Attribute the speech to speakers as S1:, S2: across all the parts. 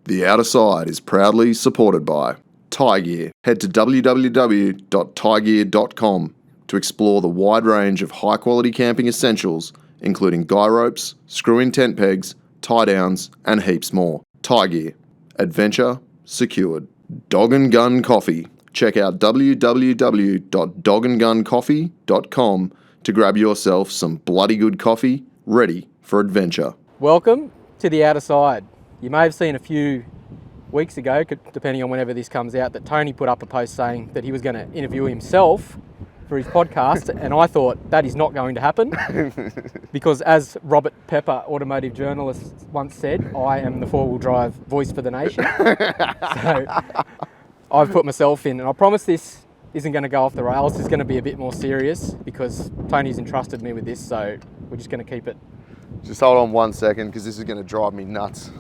S1: The Outer Side is proudly supported by Tie Gear. Head to www.tiegear.com to explore the wide range of high-quality camping essentials, including guy ropes, screw-in tent pegs, tie-downs, and heaps more. Tie Gear. Adventure secured. Dog and Gun Coffee. Check out www.dogandguncoffee.com to grab yourself some bloody good coffee ready for adventure.
S2: Welcome to The Outer Side. You may have seen a few weeks ago, depending on whenever this comes out, that Tony put up a post saying that he was going to interview himself for his podcast, and I thought that is not going to happen because, as Robert Pepper, automotive journalist, once said, I am the four-wheel drive voice for the nation. So I've put myself in, and I promise this isn't going to go off the rails. It's going to be a bit more serious because Tony's entrusted me with this, so we're just going to keep it.
S1: Just hold on 1 second because this is going to drive me nuts.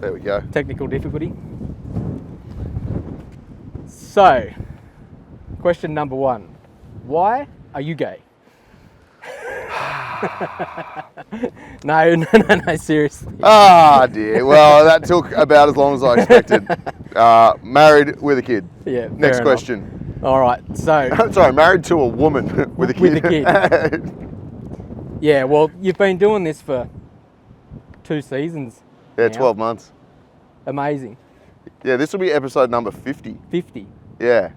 S1: There we go.
S2: Technical difficulty. So, question number one. Why are you gay? No, seriously.
S1: Ah, dear. Well, that took about as long as I expected. Married with a kid.
S2: Yeah.
S1: Next
S2: enough.
S1: question.
S2: All right, so...
S1: Sorry, married to a woman with a kid.
S2: With a kid. Yeah, well, you've been doing this for 2 seasons.
S1: Yeah,
S2: now.
S1: 12 months.
S2: Amazing.
S1: Yeah, this will be episode number 50.
S2: 50.
S1: Yeah.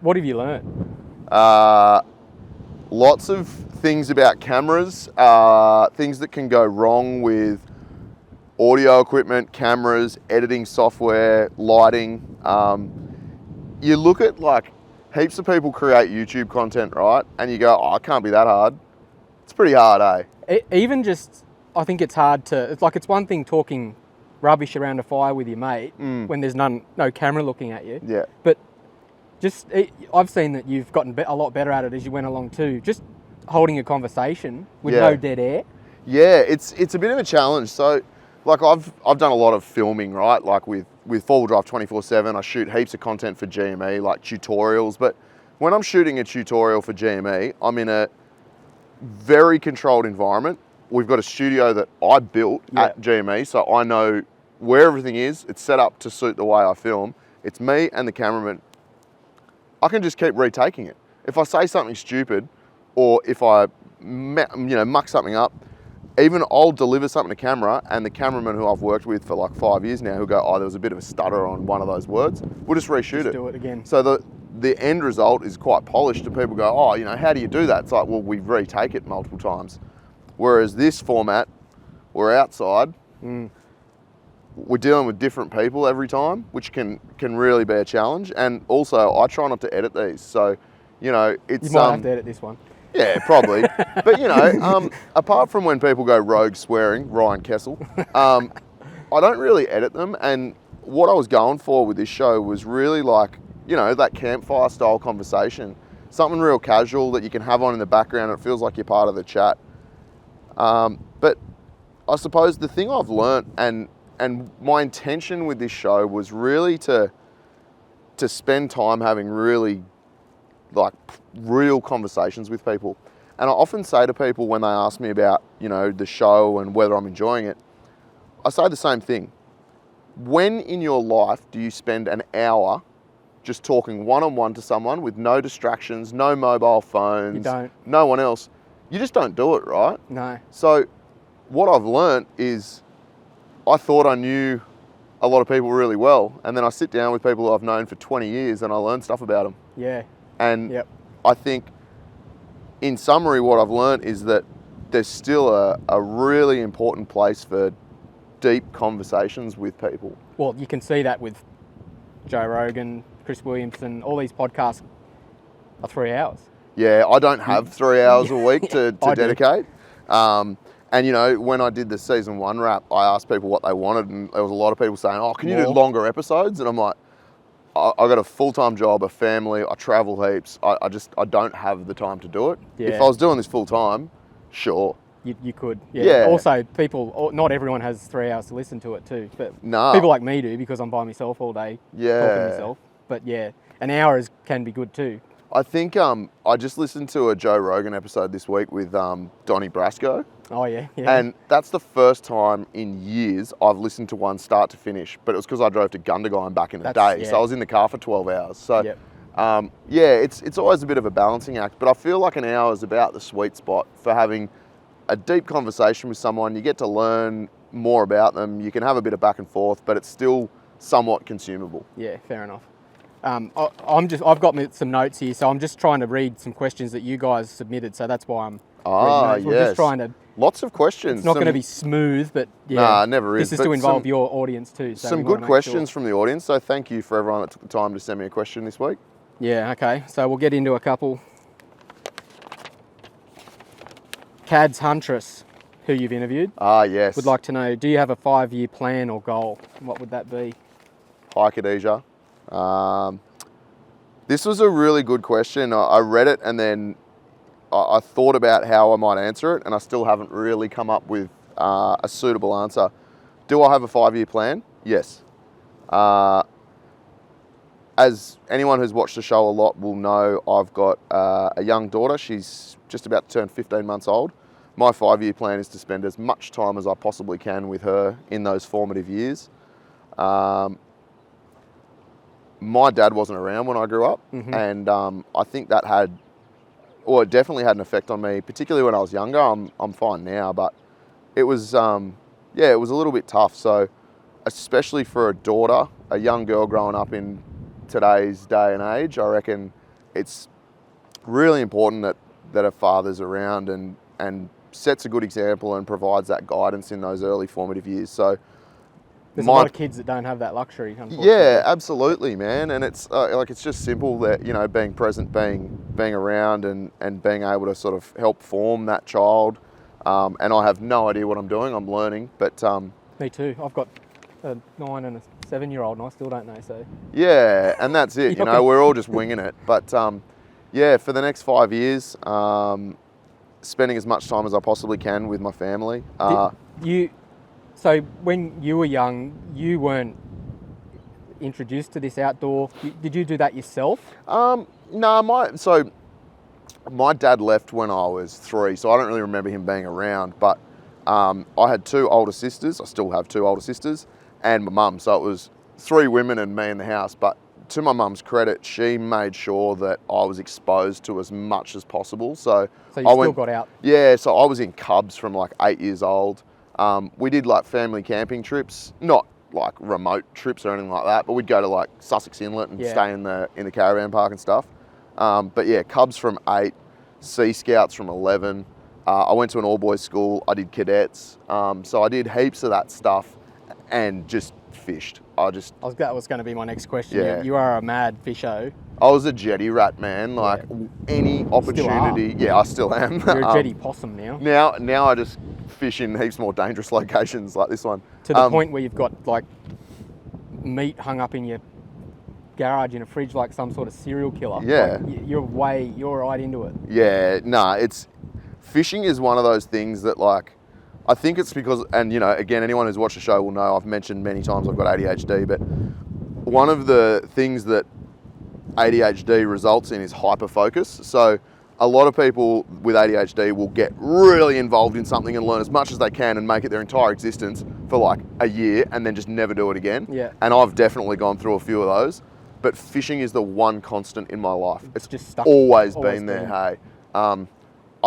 S2: What have you learned?
S1: Lots of things about cameras, things that can go wrong with audio equipment, cameras, editing software, lighting. You look at like heaps of people create YouTube content, right? And you go, oh, it can't be that hard. It's pretty hard, eh?
S2: Even just, I think it's hard to, it's one thing talking rubbish around a fire with your mate when there's no camera looking at you.
S1: Yeah.
S2: But I've seen that you've gotten a lot better at it as you went along too. Just holding a conversation with no dead air.
S1: Yeah, it's a bit of a challenge. So, like I've done a lot of filming, right? Like with 4-wheel drive 24/7, I shoot heaps of content for GME, like tutorials. But when I'm shooting a tutorial for GME, I'm in a very controlled environment. We've got a studio that I built at GME, so I know where everything is. It's set up to suit the way I film. It's me and the cameraman. I can just keep retaking it. If I say something stupid, or if I muck something up, even I'll deliver something to camera, and the cameraman who I've worked with for like 5 years now, who'll go, oh, there was a bit of a stutter on one of those words. We'll just reshoot it.
S2: Do it again.
S1: So the end result is quite polished, and people go, oh, how do you do that? It's like, well, we retake it multiple times. Whereas this format, we're outside. We're dealing with different people every time, which can really be a challenge. And also, I try not to edit these. So, it's...
S2: You might have to edit this one.
S1: Yeah, probably. But, apart from when people go rogue swearing, Ryan Kessel, I don't really edit them. And what I was going for with this show was really like, that campfire style conversation. Something real casual that you can have on in the background and it feels like you're part of the chat. But I suppose the thing I've learnt and my intention with this show was really to spend time having really like real conversations with people. And I often say to people when they ask me about, the show and whether I'm enjoying it, I say the same thing. When in your life do you spend an hour just talking one-on-one to someone with no distractions, no mobile phones,
S2: You don't.
S1: no one else? You just don't do it, right?
S2: No.
S1: So what I've learnt is I thought I knew a lot of people really well, and then I sit down with people who I've known for 20 years and I learn stuff about them.
S2: Yeah.
S1: And I think, in summary, what I've learnt is that there's still a really important place for deep conversations with people.
S2: Well, you can see that with Joe Rogan, Chris Williamson, all these podcasts are 3 hours.
S1: Yeah, I don't have 3 hours a week to dedicate. And, when I did the season 1 wrap, I asked people what they wanted, and there was a lot of people saying, oh, can you do longer episodes? And I'm like, I got a full-time job, a family, I travel heaps. I don't have the time to do it.
S2: Yeah.
S1: If I was doing this full-time, sure.
S2: You could. Yeah. Also, not everyone has 3 hours to listen to it too. But people like me do, because I'm by myself all day talking to myself. But yeah, an hour can be good too.
S1: I think I just listened to a Joe Rogan episode this week with Donnie Brasco.
S2: Oh, yeah, yeah.
S1: And that's the first time in years I've listened to one start to finish. But it was because I drove to Gundagai back in the day.
S2: Yeah.
S1: So I was in the car for 12 hours. So,
S2: Yep.
S1: yeah, it's always a bit of a balancing act. But I feel like an hour is about the sweet spot for having a deep conversation with someone. You get to learn more about them. You can have a bit of back and forth, but it's still somewhat consumable.
S2: Yeah, fair enough. I've got some notes here, so I'm just trying to read some questions that you guys submitted. So that's why I'm.
S1: Yes.
S2: We're just trying to.
S1: Lots of questions.
S2: It's not going to be smooth, but yeah.
S1: Nah, never is.
S2: This is to involve your audience too. So
S1: some good questions from the audience. So thank you for everyone that took the time to send me a question this week.
S2: Yeah. Okay. So we'll get into a couple. Cad's Huntress, who you've interviewed.
S1: Yes.
S2: Would like to know, do you have a 5-year plan or goal? What would that be?
S1: Hi, Khadijah. This was a really good question. I read it and then I thought about how I might answer it, and I still haven't really come up with a suitable answer. Do I have a 5-year plan? Yes. As anyone who's watched the show a lot will know, I've got a young daughter. She's just about to turn 15 months old. My 5-year plan is to spend as much time as I possibly can with her in those formative years. My dad wasn't around when I grew up, and I think that it definitely had an effect on me, particularly when I was younger. I'm fine now, but it was, it was a little bit tough. So, especially for a daughter, a young girl growing up in today's day and age, I reckon it's really important that a father's around and sets a good example and provides that guidance in those early formative years. So,
S2: there's a lot of kids that don't have that luxury, unfortunately.
S1: Yeah, absolutely, man. And it's it's just simple that, being present, being around and being able to sort of help form that child. And I have no idea what I'm doing. I'm learning, but...
S2: Me too. I've got a 9 and a 7-year-old and I still don't know, so...
S1: Yeah, and that's it. We're all just winging it. But for the next 5 years, spending as much time as I possibly can with my family.
S2: So when you were young, you weren't introduced to this outdoor. Did you do that yourself?
S1: No, my dad left when I was 3, so I don't really remember him being around. But I had 2 older sisters. I still have 2 older sisters, and my mum. So it was 3 women and me in the house. But to my mum's credit, she made sure that I was exposed to as much as possible. So
S2: you still got out?
S1: Yeah, so I was in cubs from like 8 years old. We did like family camping trips, not like remote trips or anything like that, but we'd go to like Sussex Inlet and stay in the caravan park and stuff. But yeah, cubs from 8, Sea Scouts from 11. I went to an all-boys school. I did cadets. So I did heaps of that stuff and just fished.
S2: That was going to be my next question.
S1: Yeah.
S2: You are a mad fisho.
S1: I was a jetty rat, man. Any opportunity. Yeah, I still am.
S2: You're a jetty possum now.
S1: Now I just fish in heaps more dangerous locations like this one.
S2: To the point where you've got like meat hung up in your garage in a fridge like some sort of serial killer.
S1: Yeah.
S2: You're right into it.
S1: Yeah, fishing is one of those things that I think it's because, and again, anyone who's watched the show will know I've mentioned many times I've got ADHD, but one of the things that ADHD results in is hyperfocus. So a lot of people with ADHD will get really involved in something and learn as much as they can and make it their entire existence for like a year and then just never do it again.
S2: Yeah.
S1: And I've definitely gone through a few of those, but fishing is the one constant in my life.
S2: It's just stuck.
S1: Always been there, hey. I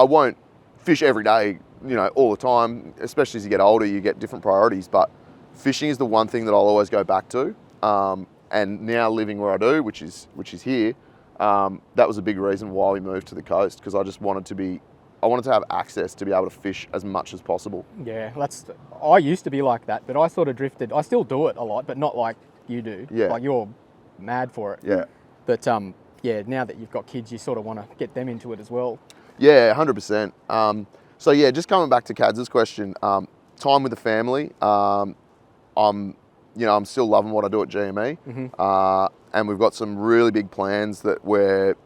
S1: won't fish every day, all the time, especially as you get older, you get different priorities, but fishing is the one thing that I'll always go back to. And now living where I do, which is here, that was a big reason why we moved to the coast, because I just wanted to have access to be able to fish as much as possible.
S2: Yeah, I used to be like that, but I sort of drifted. I still do it a lot, but not like you do.
S1: Yeah.
S2: Like you're mad for it.
S1: Yeah.
S2: But now that you've got kids, you sort of want to get them into it as well.
S1: Yeah, 100%. So yeah, just coming back to Kads's question, time with the family. I'm still loving what I do at GME, and we've got some really big plans that are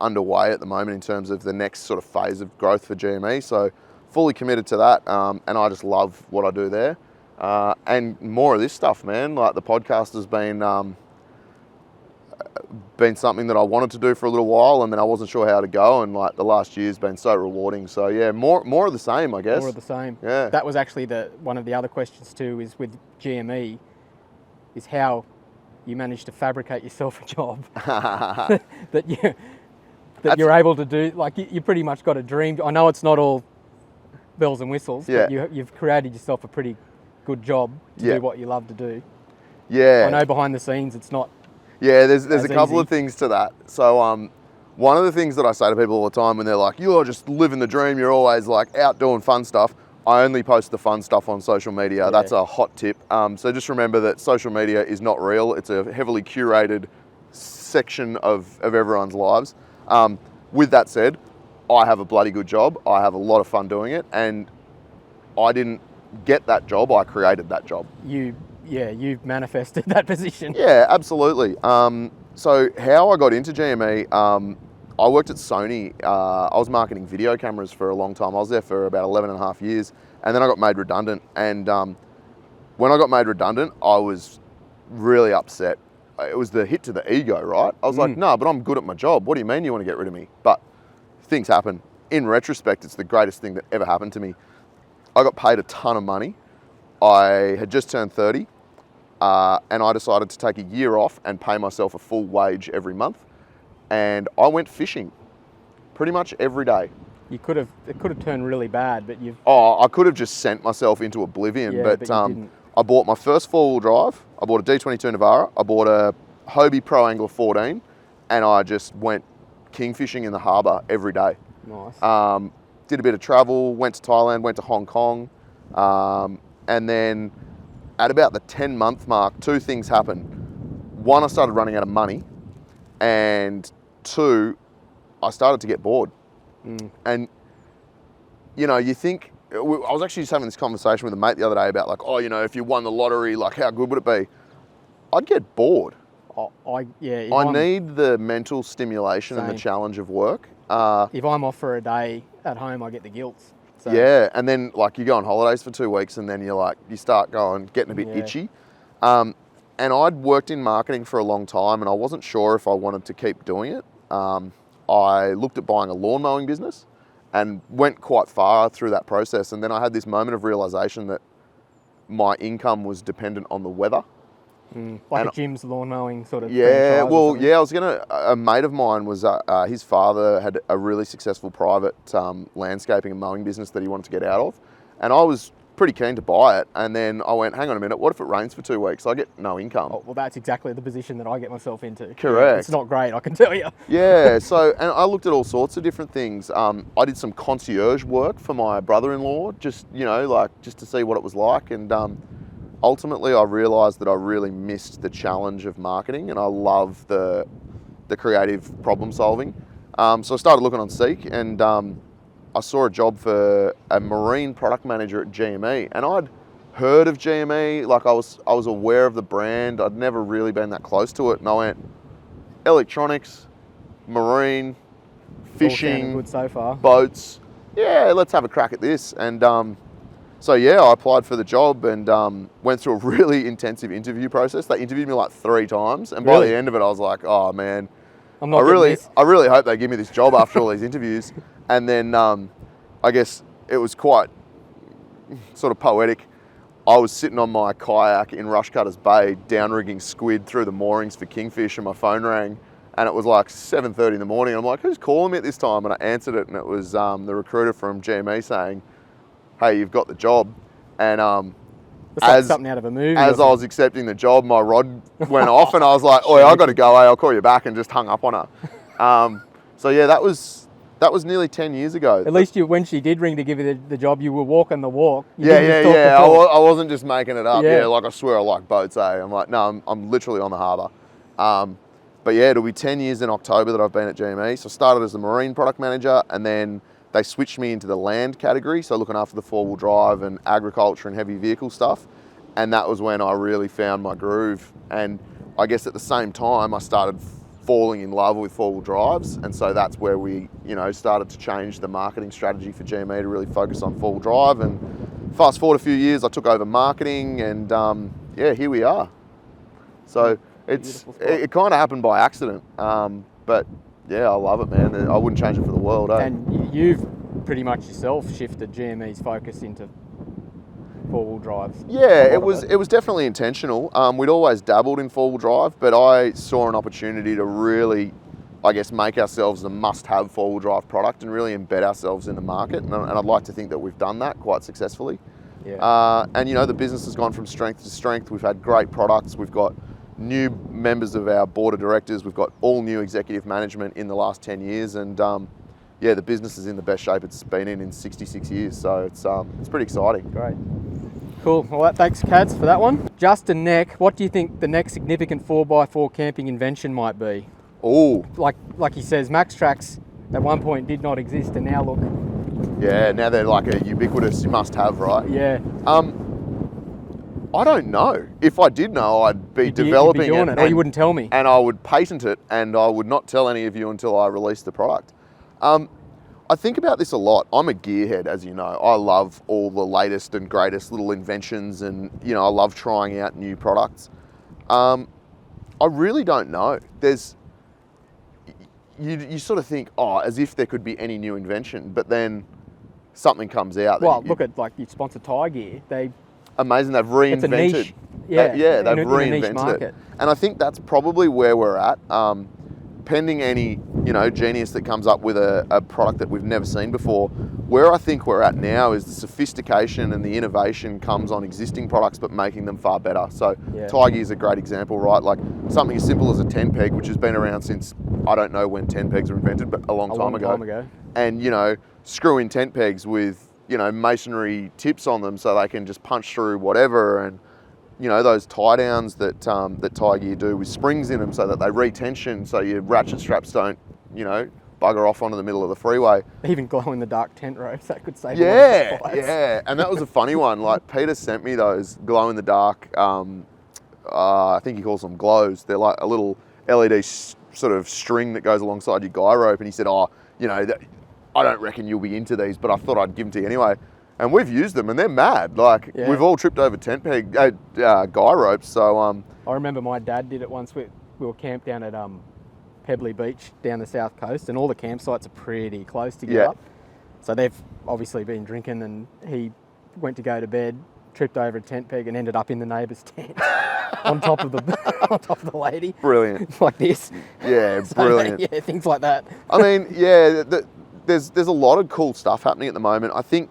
S1: underway at the moment in terms of the next sort of phase of growth for GME. So fully committed to that, and I just love what I do there. And more of this stuff, man. Like the podcast has been been something that I wanted to do for a little while, and then I wasn't sure how to go, and like the last year's been so rewarding. So yeah, more of the same, I guess.
S2: More of the same.
S1: Yeah.
S2: That was actually one of the other questions too, is with GME, is how you managed to fabricate yourself a job that you're able to do. Like you pretty much got a dream. I know it's not all bells and whistles, but you've created yourself a pretty good job to do what you love to do.
S1: Yeah.
S2: I know behind the scenes it's not.
S1: Yeah, there's a couple
S2: easy.
S1: of things to that. So one of the things that I say to people all the time when they're like, you're just living the dream, you're always like out doing fun stuff. I only post the fun stuff on social media. Yeah. That's a hot tip. So just remember that social media is not real. It's a heavily curated section of everyone's lives. With that said, I have a bloody good job. I have a lot of fun doing it, and I didn't get that job. I created that job.
S2: You've manifested that position.
S1: Yeah, absolutely. So how I got into GME, I worked at Sony. I was marketing video cameras for a long time. I was there for about 11 and a half years, and then I got made redundant. And when I got made redundant, I was really upset. It was the hit to the ego, right? I was like, no, but I'm good at my job. What do you mean you want to get rid of me? But things happen. In retrospect, it's the greatest thing that ever happened to me. I got paid a ton of money. I had just turned 30, and I decided to take a year off and pay myself a full wage every month. And I went fishing pretty much every day.
S2: It could have turned really bad, but you've...
S1: Oh, I could have just sent myself into oblivion, but
S2: you didn't.
S1: I bought my first four-wheel drive. I bought a D22 Navara. I bought a Hobie Pro Angler 14, and I just went kingfishing in the harbour every day.
S2: Nice.
S1: Did a bit of travel, went to Thailand, went to Hong Kong, and then at about the 10-month mark, two things happened. One, I started running out of money, and two, I started to get bored. And, you know, you think, I was actually just having this conversation with a mate the other day about like, oh, you know, if you won the lottery, like how good would it be? I'd get bored. I need the mental stimulation and the challenge of work.
S2: If I'm off for a day at home, I get the guilt. So.
S1: Yeah, and then like you go on holidays for 2 weeks and then you start getting a bit itchy. And I'd worked in marketing for a long time and I wasn't sure if I wanted to keep doing it. I looked at buying a lawn mowing business and went quite far through that process. And then I had this moment of realization that my income was dependent on the weather.
S2: Like a Jim's lawn mowing sort of.
S1: Yeah, well, I was a mate of mine was, his father had a really successful private landscaping and mowing business that he wanted to get out of. And I was pretty keen to buy it. And then I went, hang on a minute, what if it rains for 2 weeks? I get no income.
S2: Oh, well, that's exactly the position that I get myself into.
S1: Correct.
S2: Yeah, it's not great, I can tell you.
S1: Yeah, so, and I looked at all sorts of different things. I did some concierge work for my brother-in-law, just to see what it was like. And ultimately, I realised that I really missed the challenge of marketing, and I love the creative problem solving. So I started looking on Seek, and I saw a job for a marine product manager at GME, and I'd heard of GME, like I was aware of the brand. I'd never really been that close to it, and I went electronics, marine, fishing,
S2: good so far.
S1: Boats. Yeah, let's have a crack at this. And so yeah, I applied for the job and went through a really intensive interview process. They interviewed me like 3 times, and by the end of it, I was like, oh man, I really hope they give me this job after all these interviews. And then I guess it was quite sort of poetic. I was sitting on my kayak in Rushcutters Bay, downrigging squid through the moorings for kingfish, and my phone rang, and it was like 7:30 in the morning. I'm like, who's calling me at this time? And I answered it, and it was the recruiter from GME saying, hey, you've got the job. And
S2: as something out of a movie.
S1: As I was accepting the job, my rod went off, and I was like, "Oi, I got to go. I'll call you back," and just hung up on her. So yeah, that was nearly 10 years ago.
S2: At least when she did ring to give you the job, you were walking the walk.
S1: Yeah. I wasn't just making it up. Yeah, like I swear I like boats. I'm like, no, I'm literally on the harbour. But yeah, it'll be 10 years in October that I've been at GME. So I started as a marine product manager, and then they switched me into the land category, so looking after the 4-wheel drive and agriculture and heavy vehicle stuff. And that was when I really found my groove. And I guess at the same time, I started falling in love with 4-wheel drives. And so that's where we, started to change the marketing strategy for GME to really focus on 4-wheel drive. And fast forward a few years, I took over marketing, and here we are. So It's
S2: Beautiful spot.
S1: it kind of happened by accident, but yeah, I love it, man. I wouldn't change it for the world. Eh?
S2: And you've pretty much yourself shifted GME's focus into four-wheel drives.
S1: Yeah, it was definitely intentional. We'd always dabbled in four-wheel drive, but I saw an opportunity to really, I guess, make ourselves the must-have four-wheel drive product and really embed ourselves in the market. And I'd like to think that we've done that quite successfully.
S2: Yeah.
S1: And the business has gone from strength to strength. We've had great products. We've got new members of our board of directors. We've got all new executive management in the last 10 years. And yeah, the business is in the best shape it's been in 66 years. So it's pretty exciting.
S2: Great. Cool. Well, thanks, Cads, for that one. Justin Neck, what do you think the next significant 4x4 camping invention might be?
S1: Oh,
S2: Like he says, Max Tracks at one point did not exist, and now look.
S1: yeah. Now they're like a ubiquitous must-have, right?
S2: Yeah.
S1: I don't know. If I did know, I'd be developing
S2: you'd be doing it, or you wouldn't tell me.
S1: And I would patent it, and I would not tell any of you until I released the product. I think about this a lot. I'm a gearhead, as you know. I love all the latest and greatest little inventions, and I love trying out new products. I really don't know. You sort of think, as if there could be any new invention, but then something comes out.
S2: Well, look at you sponsor Tie Gear.
S1: Amazing, they've reinvented.
S2: It's a niche.
S1: They've
S2: in
S1: reinvented
S2: a niche market.
S1: it, and I think that's probably where we're at. Pending any genius that comes up with a product that we've never seen before, where I think we're at now is the sophistication and the innovation comes on existing products, but making them far better. So Tie Gear is a great example, right? Like something as simple as a 10 peg, which has been around since I don't know when 10 pegs were invented, but a long time ago. And screw in tent pegs with masonry tips on them so they can just punch through whatever, and those tie downs that Tie Gear do with springs in them so that they retension, so your ratchet straps don't bugger off onto the middle of the freeway.
S2: Even glow in the dark tent ropes, that could save
S1: Yeah, and that was a funny one. Like Peter sent me those glow in the dark, I think he calls them glows. They're like a little LED sort of string that goes alongside your guy rope, and he said, I don't reckon you'll be into these, but I thought I'd give them to you anyway. And we've used them, and they're mad. Like we've all tripped over tent peg guy ropes. So
S2: I remember my dad did it once. We were camped down at Pebbly Beach down the south coast, and all the campsites are pretty close together.
S1: Yeah.
S2: So they've obviously been drinking, and he went to go to bed, tripped over a tent peg, and ended up in the neighbour's tent on top of the lady.
S1: Brilliant.
S2: Like this.
S1: Yeah, brilliant.
S2: Yeah, things like that.
S1: I mean, yeah, there's a lot of cool stuff happening at the moment. I think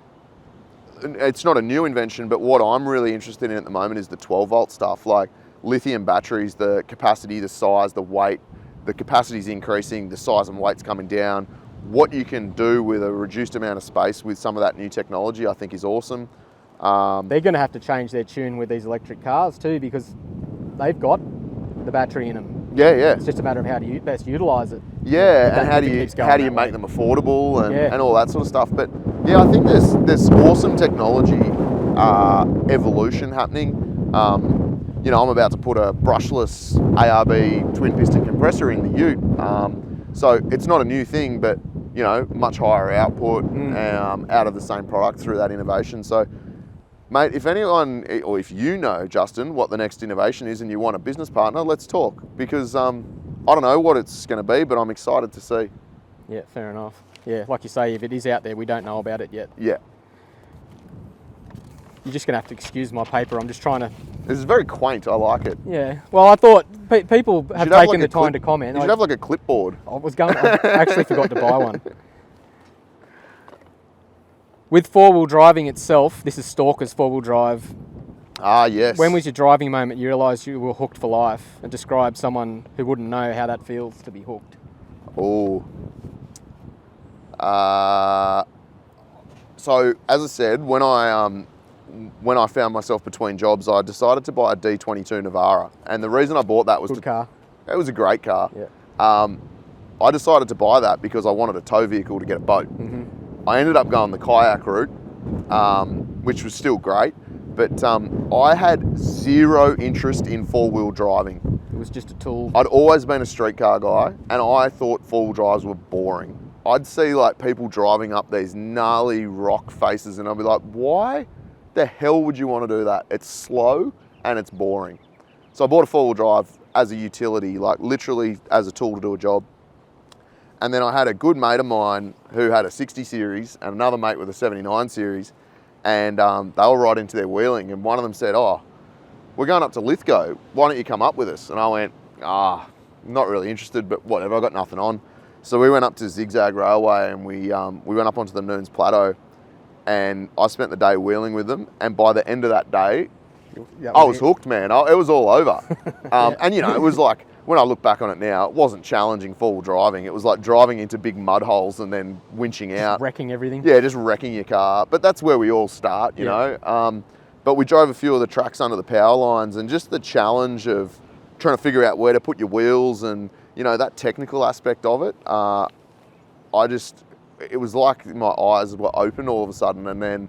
S1: it's not a new invention, but what I'm really interested in at the moment is the 12 volt stuff, like lithium batteries, the capacity, the size, the weight. The capacity is increasing, the size and weight's coming down. What you can do with a reduced amount of space with some of that new technology, I think is awesome.
S2: They're going to have to change their tune with these electric cars too, because they've got the battery in them.
S1: Yeah.
S2: It's just a matter of how to best utilise it.
S1: Yeah, and how do you make them affordable and all that sort of stuff. But yeah, I think there's awesome technology evolution happening. I'm about to put a brushless ARB twin piston compressor in the ute. So it's not a new thing, but much higher output out of the same product through that innovation. So mate, if anyone, or if you know, Justin, what the next innovation is and you want a business partner, let's talk. Because I don't know what it's going to be, but I'm excited to see.
S2: Yeah, fair enough. Yeah, like you say, if it is out there, we don't know about it yet.
S1: Yeah.
S2: You're just going to have to excuse my paper. I'm just trying to...
S1: This is very quaint. I like it.
S2: Yeah. Well, I thought people have taken the time to comment.
S1: You should have like a clipboard.
S2: I actually forgot to buy one. With four-wheel driving itself, this is Stalker's four-wheel drive.
S1: Ah, yes.
S2: When was your driving moment you realised you were hooked for life? And describe someone who wouldn't know how that feels to be hooked.
S1: Oh. So, as I said, when I found myself between jobs, I decided to buy a D22 Navara. And the reason I bought that was...
S2: Good car.
S1: It was a great car.
S2: Yeah.
S1: I decided to buy that because I wanted a tow vehicle to get a boat.
S2: Mm-hmm.
S1: I ended up going the kayak route, which was still great, but I had zero interest in four-wheel driving.
S2: It was just a tool.
S1: I'd always been a street car guy, and I thought four-wheel drives were boring. I'd see like people driving up these gnarly rock faces, and I'd be like, why the hell would you want to do that? It's slow and it's boring. So I bought a four-wheel drive as a utility, like literally as a tool to do a job. And then I had a good mate of mine who had a 60 series and another mate with a 79 series, and they were right into their wheeling, and one of them said, "Oh, we're going up to Lithgow, why don't you come up with us?" And I went, not really interested, but whatever, I got nothing on. So we went up to Zigzag Railway, and we went up onto the Noons Plateau, and I spent the day wheeling with them, and by the end of that day, I was hooked, man. It was all over. And it was like, when I look back on it now, it wasn't challenging full driving. It was like driving into big mud holes and then winching out.
S2: Wrecking everything.
S1: Yeah, just wrecking your car. But that's where we all start, you know. But we drove a few of the tracks under the power lines, and just the challenge of trying to figure out where to put your wheels and, that technical aspect of it. It was like my eyes were open all of a sudden, and then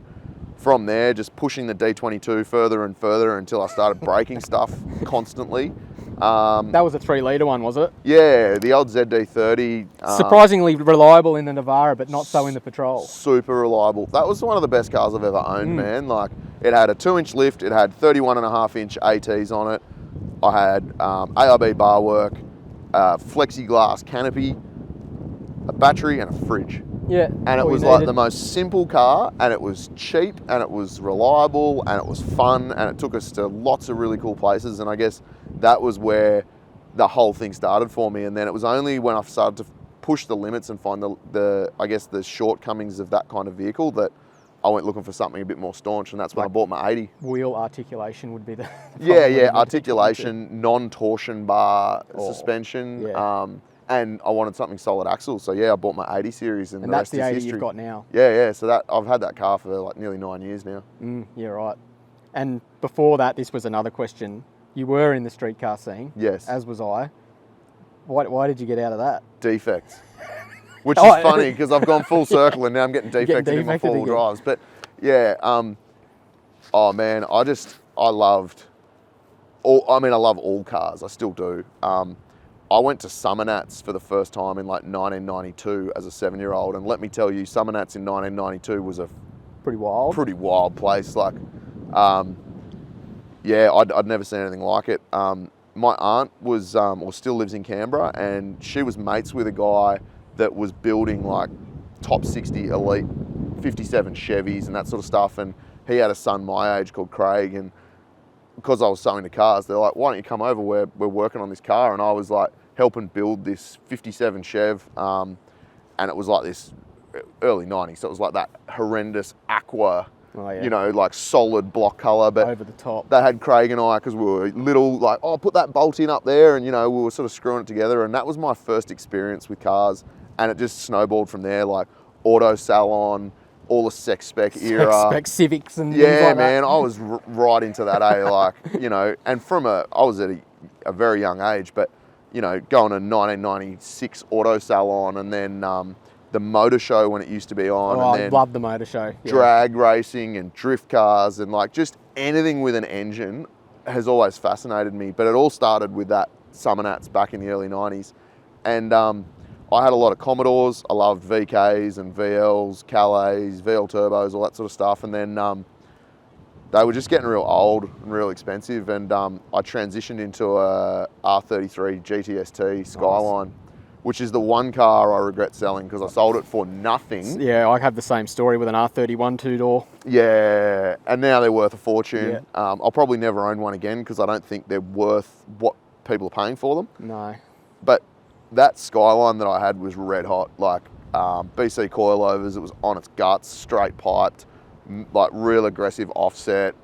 S1: from there, just pushing the D22 further and further until I started breaking stuff constantly.
S2: That was a 3-litre one, was it?
S1: Yeah, the old ZD30.
S2: Surprisingly reliable in the Navara, but not so in the Patrol.
S1: Super reliable. That was one of the best cars I've ever owned, man. Like, it had a 2-inch lift, it had 31.5-inch ATs on it. I had ARB bar work, flexiglass canopy, a battery, and a fridge.
S2: Yeah.
S1: And it was like the most simple car, and it was cheap, and it was reliable, and it was fun, and it took us to lots of really cool places. And I guess that was where the whole thing started for me. And then it was only when I started to push the limits and find the shortcomings of that kind of vehicle that I went looking for something a bit more staunch, and that's when I bought my 80.
S2: Wheel articulation would be the
S1: articulation, non-torsion bar suspension.
S2: Yeah.
S1: And I wanted something solid axle, so I bought my 80 series, and the
S2: that's
S1: rest
S2: the
S1: is
S2: 80
S1: history.
S2: you've got now.
S1: Yeah. So that I've had that car for like nearly 9 years now.
S2: Yeah, right. And before that, this was another question. You were in the street car scene.
S1: Yes.
S2: As was I. Why did you get out of that?
S1: Defects. Which is funny because I've gone full circle and now I'm getting defected in my four-wheel drives. But I loved I love all cars. I still do. I went to Summernats for the first time in like 1992 as a 7-year-old, and let me tell you, Summernats in 1992 was a pretty wild place. Like, I'd never seen anything like it. My aunt was, or still lives in Canberra, and she was mates with a guy that was building like top 60 elite 57 Chevys and that sort of stuff, and he had a son my age called Craig, and because I was so into cars, they're like, "Why don't you come over? We're working on this car." And I was like helping build this 57 Chev, and it was like this early 90s, so it was like that horrendous aqua, like solid block colour, but
S2: over the top.
S1: They had Craig and I, because we were little, like, put that bolt in up there, and we were sort of screwing it together, and that was my first experience with cars, and it just snowballed from there, like auto salon, all the sex spec era.
S2: Sex spec Civics and things like
S1: man,
S2: that.
S1: I was right into that, and I was at a very young age, but, going to 1996 auto salon, and then the motor show when it used to be on.
S2: Oh,
S1: and then
S2: I love the motor show. Yeah.
S1: Drag racing and drift cars, and like just anything with an engine has always fascinated me. But it all started with that Summernats back in the early 90s. And I had a lot of Commodores. I loved VKs and VLs, Calais, VL turbos, all that sort of stuff. And then they were just getting real old and real expensive. And I transitioned into a R33 GTST Skyline, which is the one car I regret selling because I sold it for nothing.
S2: Yeah, I have the same story with an R31 two-door.
S1: Yeah, and now they're worth a fortune. Yeah. I'll probably never own one again because I don't think they're worth what people are paying for them.
S2: No.
S1: But that Skyline that I had was red hot, like BC coilovers. It was on its guts, straight piped, like real aggressive offset.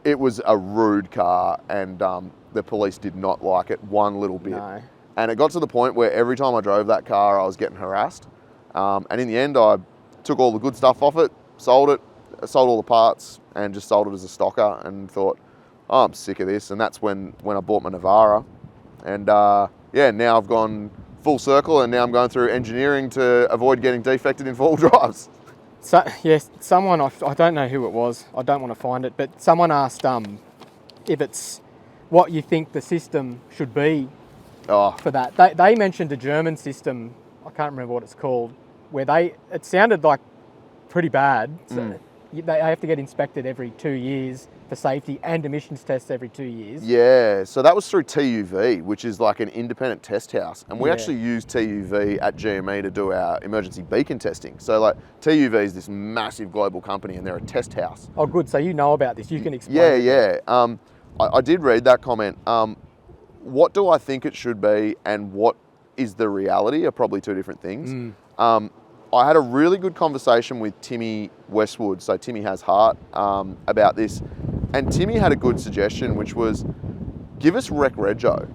S1: It was a rude car, and the police did not like it one little bit.
S2: No.
S1: And it got to the point where every time I drove that car, I was getting harassed. And in the end, I took all the good stuff off it, sold all the parts, and just sold it as a stocker, and thought, I'm sick of this. And that's when I bought my Navara. And now I've gone full circle, and now I'm going through engineering to avoid getting defected in four-wheel drives.
S2: So, yes, someone, I don't know who it was, I don't want to find it, but someone asked if it's what you think the system should be for that. They mentioned a German system, I can't remember what it's called, where it sounded like pretty bad. So they have to get inspected every 2 years for safety and emissions tests every 2 years.
S1: Yeah, so that was through TUV, which is like an independent test house. And we
S2: Yeah.
S1: actually use TUV at GME to do our emergency beacon testing. So like TUV is this massive global company and they're a test house.
S2: Oh, good. So you know about this. You can explain.
S1: Yeah. I did read that comment. What do I think it should be and what is the reality are probably two different things. I had a really good conversation with Timmy Westwood, so Timmy Has Heart, about this. And Timmy had a good suggestion, which was give us rec rego.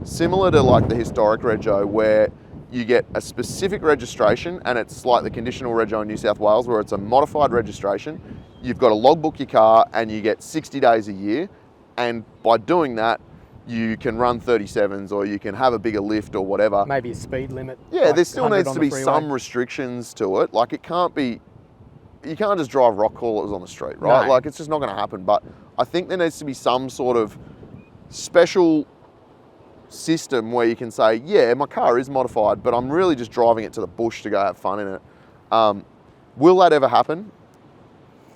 S1: Similar to like the historic rego, where you get a specific registration and it's like the conditional rego in New South Wales, where it's a modified registration. You've got to logbook your car and you get 60 days a year. And by doing that, you can run 37s or you can have a bigger lift or whatever.
S2: Maybe a speed limit.
S1: Yeah,
S2: like
S1: there still
S2: 100
S1: needs
S2: on
S1: to
S2: the
S1: be
S2: freeway.
S1: some restrictions to it. Like it can't be, you can't just drive rock crawlers on the street, right?
S2: No.
S1: Like it's just not going to happen. But I think there needs to be some sort of special system where you can say, yeah, my car is modified, but I'm really just driving it to the bush to go have fun in it. Will that ever happen?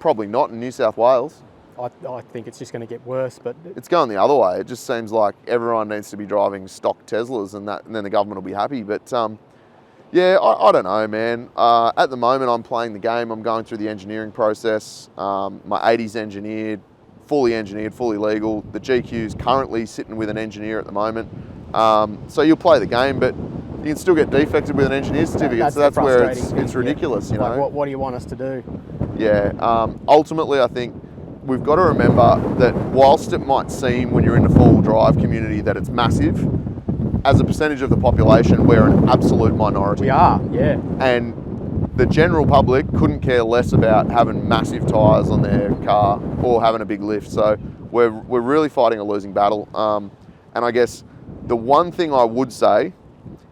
S1: Probably not in New South Wales.
S2: I think it's just going to get worse, but
S1: It's going the other way. It just seems like everyone needs to be driving stock Teslas and then the government will be happy. But yeah, I don't know, man. At the moment, I'm playing the game. I'm going through the engineering process. My 80's engineered, fully legal. The GQ's currently sitting with an engineer at the moment. So you'll play the game, but you can still get defected with an engineer certificate. So that's
S2: the
S1: where
S2: frustrating
S1: it's
S2: thing,
S1: ridiculous, you
S2: like,
S1: know.
S2: what do you want us to do?
S1: Yeah. Ultimately, I think we've got to remember that whilst it might seem when you're in the four-wheel drive community that it's massive, as a percentage of the population, we're an absolute minority.
S2: We are, yeah.
S1: And the general public couldn't care less about having massive tyres on their car or having a big lift. So we're really fighting a losing battle. And I guess the one thing I would say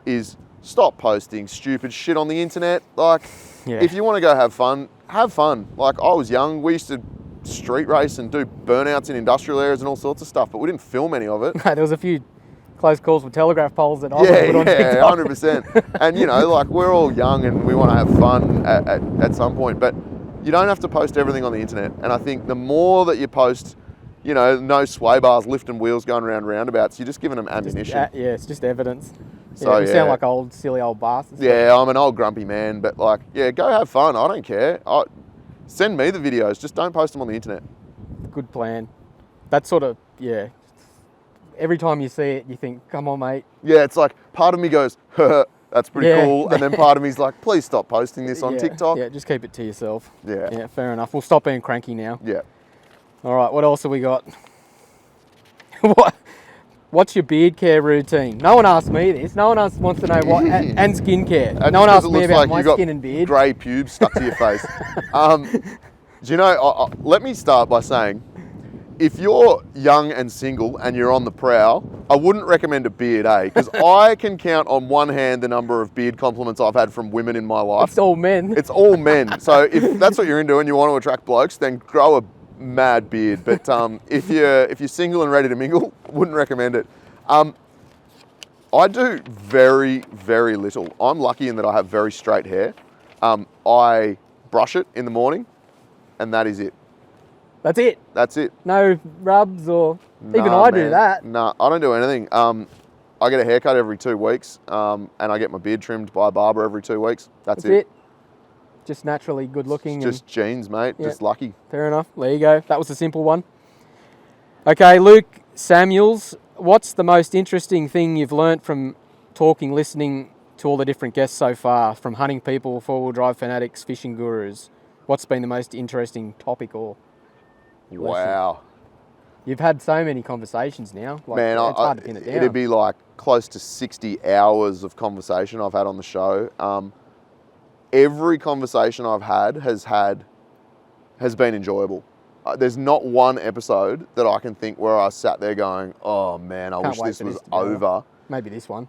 S1: is stop posting stupid shit on the internet. Like, if you want to go have fun, have fun. Like, I was young, we used to street race and do burnouts in industrial areas and all sorts of stuff, but we didn't film any of it.
S2: There was a few close calls with telegraph poles that I would put on TikTok.
S1: 100%. And you know, like we're all young and we want to have fun at some point, but you don't have to post everything on the internet. And I think the more that you post, you know, no sway bars, lifting wheels going around roundabouts, you're just giving them ammunition.
S2: Yeah, it's just evidence.
S1: So
S2: we sound like silly old bastards.
S1: Yeah, I'm an old grumpy man, but like, yeah, go have fun. I don't care. Send me the videos. Just don't post them on the internet.
S2: Good plan. That's sort of, yeah. Every time you see it, you think, come on, mate.
S1: Yeah, it's like part of me goes, that's pretty cool. And then part of me's like, please stop posting this on TikTok.
S2: Yeah, just keep it to yourself.
S1: Yeah.
S2: Yeah, fair enough. We'll stop being cranky now.
S1: Yeah.
S2: All right, what else have we got? What's your beard care routine? No one asked me this. No one else wants to know what, and skincare. No one asked me about my skin and beard.
S1: Grey pubes stuck to your face. Do you know, let me start by saying, if you're young and single and you're on the prowl, I wouldn't recommend a beard, Because I can count on one hand the number of beard compliments I've had from women in my life.
S2: It's all men.
S1: It's all men. So if that's what you're into and you want to attract blokes, then grow a mad beard. But if you're single and ready to mingle, wouldn't recommend it. I do very, very little. I'm lucky in that I have very straight hair. I brush it in the morning, and that is it.
S2: That's it?
S1: That's it.
S2: No rubs or... Even I do that.
S1: No, I don't do anything. I get a haircut every 2 weeks, and I get my beard trimmed by a barber every 2 weeks. That's it.
S2: Just naturally good looking.
S1: Just genes, mate. Yeah. Just lucky.
S2: Fair enough. There you go. That was a simple one. Okay, Luke Samuels, what's the most interesting thing you've learnt from listening to all the different guests so far, from hunting people, four-wheel drive fanatics, fishing gurus? What's been the most interesting topic or lesson?
S1: Wow.
S2: You've had so many conversations now. Like,
S1: man,
S2: it's hard to pin it down.
S1: It'd be like close to 60 hours of conversation I've had on the show. Every conversation I've had has been enjoyable. There's not one episode that I can think where I sat there going, oh man, I wish this was over.
S2: Maybe this one.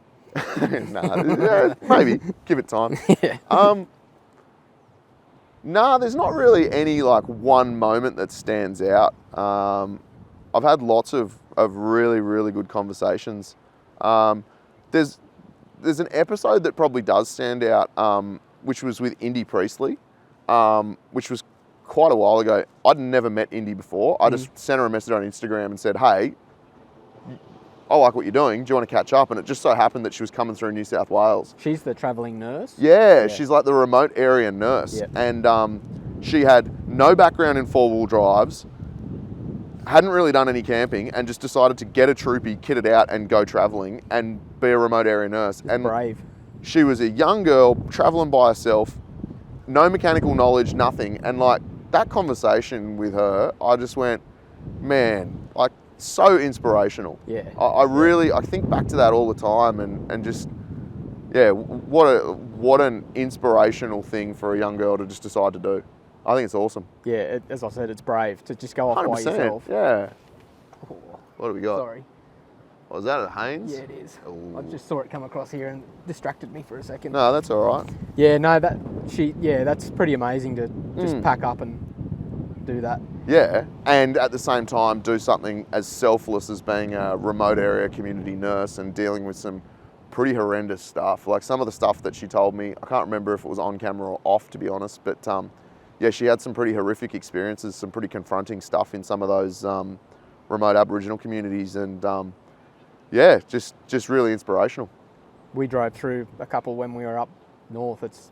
S1: Maybe. Give it time.
S2: Yeah.
S1: There's not really any like one moment that stands out. I've had lots of really, really good conversations. There's an episode that probably does stand out, which was with Indy Priestley, which was quite a while ago. I'd never met Indy before. I just sent her a message on Instagram and said, hey, I like what you're doing. Do you want to catch up? And it just so happened that she was coming through New South Wales.
S2: She's the travelling nurse?
S1: Yeah, she's like the remote area nurse.
S2: Yep.
S1: And she had no background in four-wheel drives, hadn't really done any camping, and just decided to get a troopy, kit it out, and go travelling and be a remote area nurse.
S2: And brave.
S1: She was a young girl travelling by herself, no mechanical knowledge, nothing. And like that conversation with her, I just went, man, like so inspirational.
S2: Yeah.
S1: I think back to that all the time and just, yeah, what an inspirational thing for a young girl to just decide to do. I think it's awesome.
S2: Yeah, as I said, it's brave to just go off
S1: 100%,
S2: by yourself.
S1: Yeah. What do we got?
S2: Sorry.
S1: Was that at Haynes?
S2: Yeah, it is.
S1: Ooh.
S2: I just saw it come across here and distracted me for a second.
S1: No, that's all right.
S2: Yeah, no, that's pretty amazing to just pack up and do that.
S1: Yeah, and at the same time do something as selfless as being a remote area community nurse and dealing with some pretty horrendous stuff. Like some of the stuff that she told me, I can't remember if it was on camera or off, to be honest, but yeah, she had some pretty horrific experiences, some pretty confronting stuff in some of those remote Aboriginal communities, and yeah, just really inspirational.
S2: We drove through a couple when we were up north. It's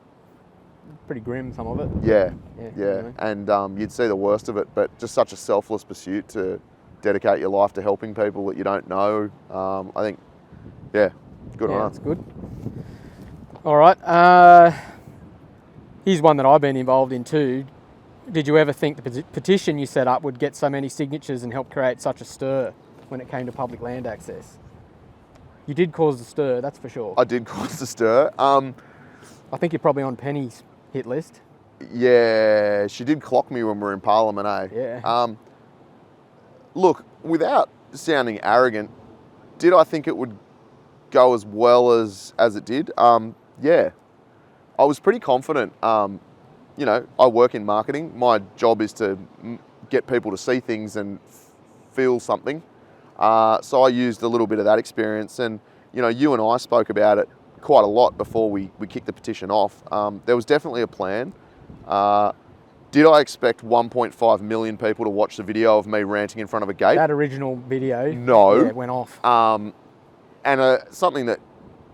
S2: pretty grim, some of it.
S1: Yeah.
S2: Anyway.
S1: And you'd see the worst of it, but just such a selfless pursuit to dedicate your life to helping people that you don't know. I think, yeah, good on her.
S2: That's good. All right. Here's one that I've been involved in too. Did you ever think the petition you set up would get so many signatures and help create such a stir when it came to public land access? You did cause the stir, that's for sure.
S1: I did cause the stir.
S2: I think you're probably on Penny's hit list.
S1: Yeah, she did clock me when we were in Parliament, eh?
S2: Yeah.
S1: Look, without sounding arrogant, did I think it would go as well as it did? Yeah. I was pretty confident. You know, I work in marketing. My job is to get people to see things and feel something. So I used a little bit of that experience, and you know, you and I spoke about it quite a lot before we kicked the petition off. There was definitely a plan. Did I expect 1.5 million people to watch the video of me ranting in front of a gate?
S2: That original video,
S1: No.
S2: yeah, it went off.
S1: And something that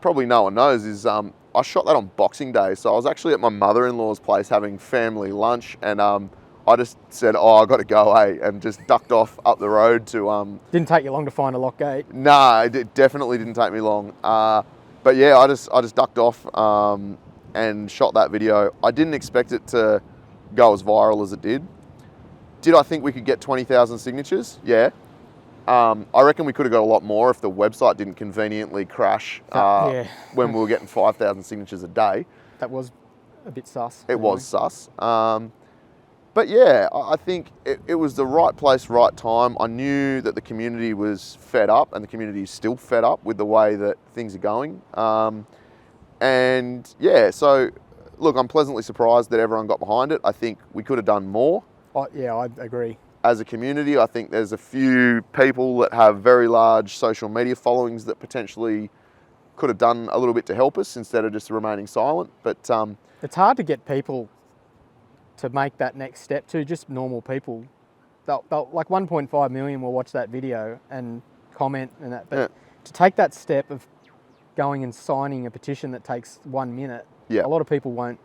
S1: probably no one knows is I shot that on Boxing Day. So I was actually at my mother-in-law's place having family lunch, and I just said, oh, I got to go, and just ducked off up the road to...
S2: Didn't take you long to find a lock gate?
S1: No, it definitely didn't take me long. But yeah, I just ducked off and shot that video. I didn't expect it to go as viral as it did. Did I think we could get 20,000 signatures? Yeah. I reckon we could have got a lot more if the website didn't conveniently crash when we were getting 5,000 signatures a day.
S2: That was a bit sus.
S1: It was sus. But yeah, I think it was the right place, right time. I knew that the community was fed up, and the community is still fed up with the way that things are going. And yeah, so look, I'm pleasantly surprised that everyone got behind it. I think we could have done more.
S2: Yeah, I agree.
S1: As a community, I think there's a few people that have very large social media followings that potentially could have done a little bit to help us instead of just remaining silent. But
S2: it's hard to get people to make that next step too, just normal people. They'll like 1.5 million will watch that video and comment and that, but to take that step of going and signing a petition that takes 1 minute, a lot of people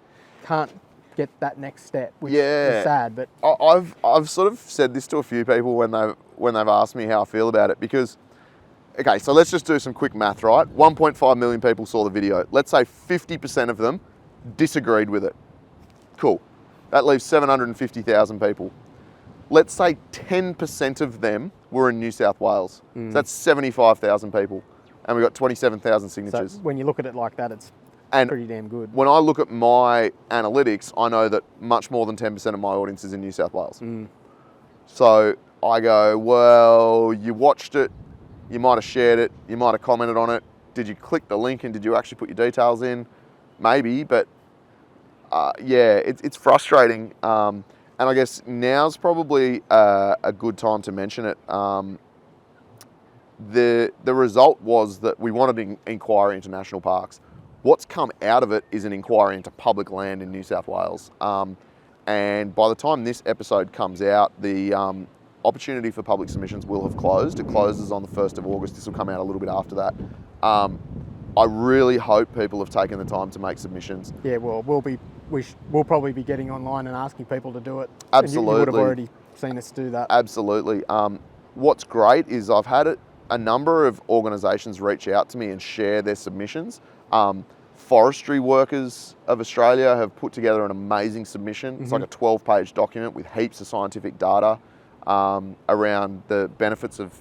S2: can't get that next step, which is sad. But
S1: I've sort of said this to a few people when they've asked me how I feel about it, because okay, so let's just do some quick math, right? 1.5 million people saw the video. Let's say 50% of them disagreed with it. Cool. That leaves 750,000 people. Let's say 10% of them were in New South Wales. So that's 75,000 people, and we got 27,000 signatures.
S2: So when you look at it like that, it's pretty damn good.
S1: When I look at my analytics, I know that much more than 10% of my audience is in New South Wales. So I go, well, you watched it, you might have shared it, you might have commented on it. Did you click the link and did you actually put your details in? Maybe, but yeah, it's frustrating. And I guess now's probably a good time to mention it. The result was that we wanted an inquiry into national parks. What's come out of it is an inquiry into public land in New South Wales. And by the time this episode comes out, the opportunity for public submissions will have closed. It closes on the 1st of August. This will come out a little bit after that. I really hope people have taken the time to make submissions.
S2: Yeah, well, we'll probably be getting online and asking people to do it.
S1: Absolutely.
S2: And you would have already seen us do that.
S1: Absolutely. What's great is I've had a number of organisations reach out to me and share their submissions. Forestry Workers of Australia have put together an amazing submission. It's like a 12-page document with heaps of scientific data around the benefits of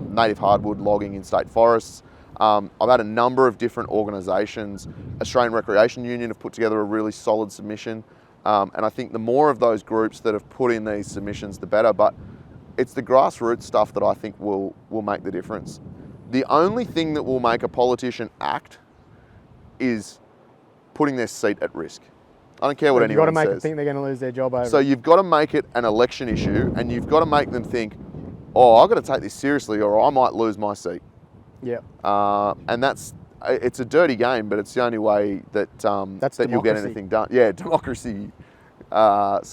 S1: native hardwood logging in state forests. I've had a number of different organisations. Australian Recreation Union have put together a really solid submission. And I think the more of those groups that have put in these submissions, the better. But it's the grassroots stuff that I think will make the difference. The only thing that will make a politician act is putting their seat at risk. I don't care what anyone says.
S2: You've got to make them think they're going to lose their job over.
S1: So you've got to make it an election issue, and you've got to make them think, oh, I've got to take this seriously or I might lose my seat.
S2: Yeah.
S1: And it's a dirty game, but it's the only way that you'll get anything done. Yeah, democracy. Look,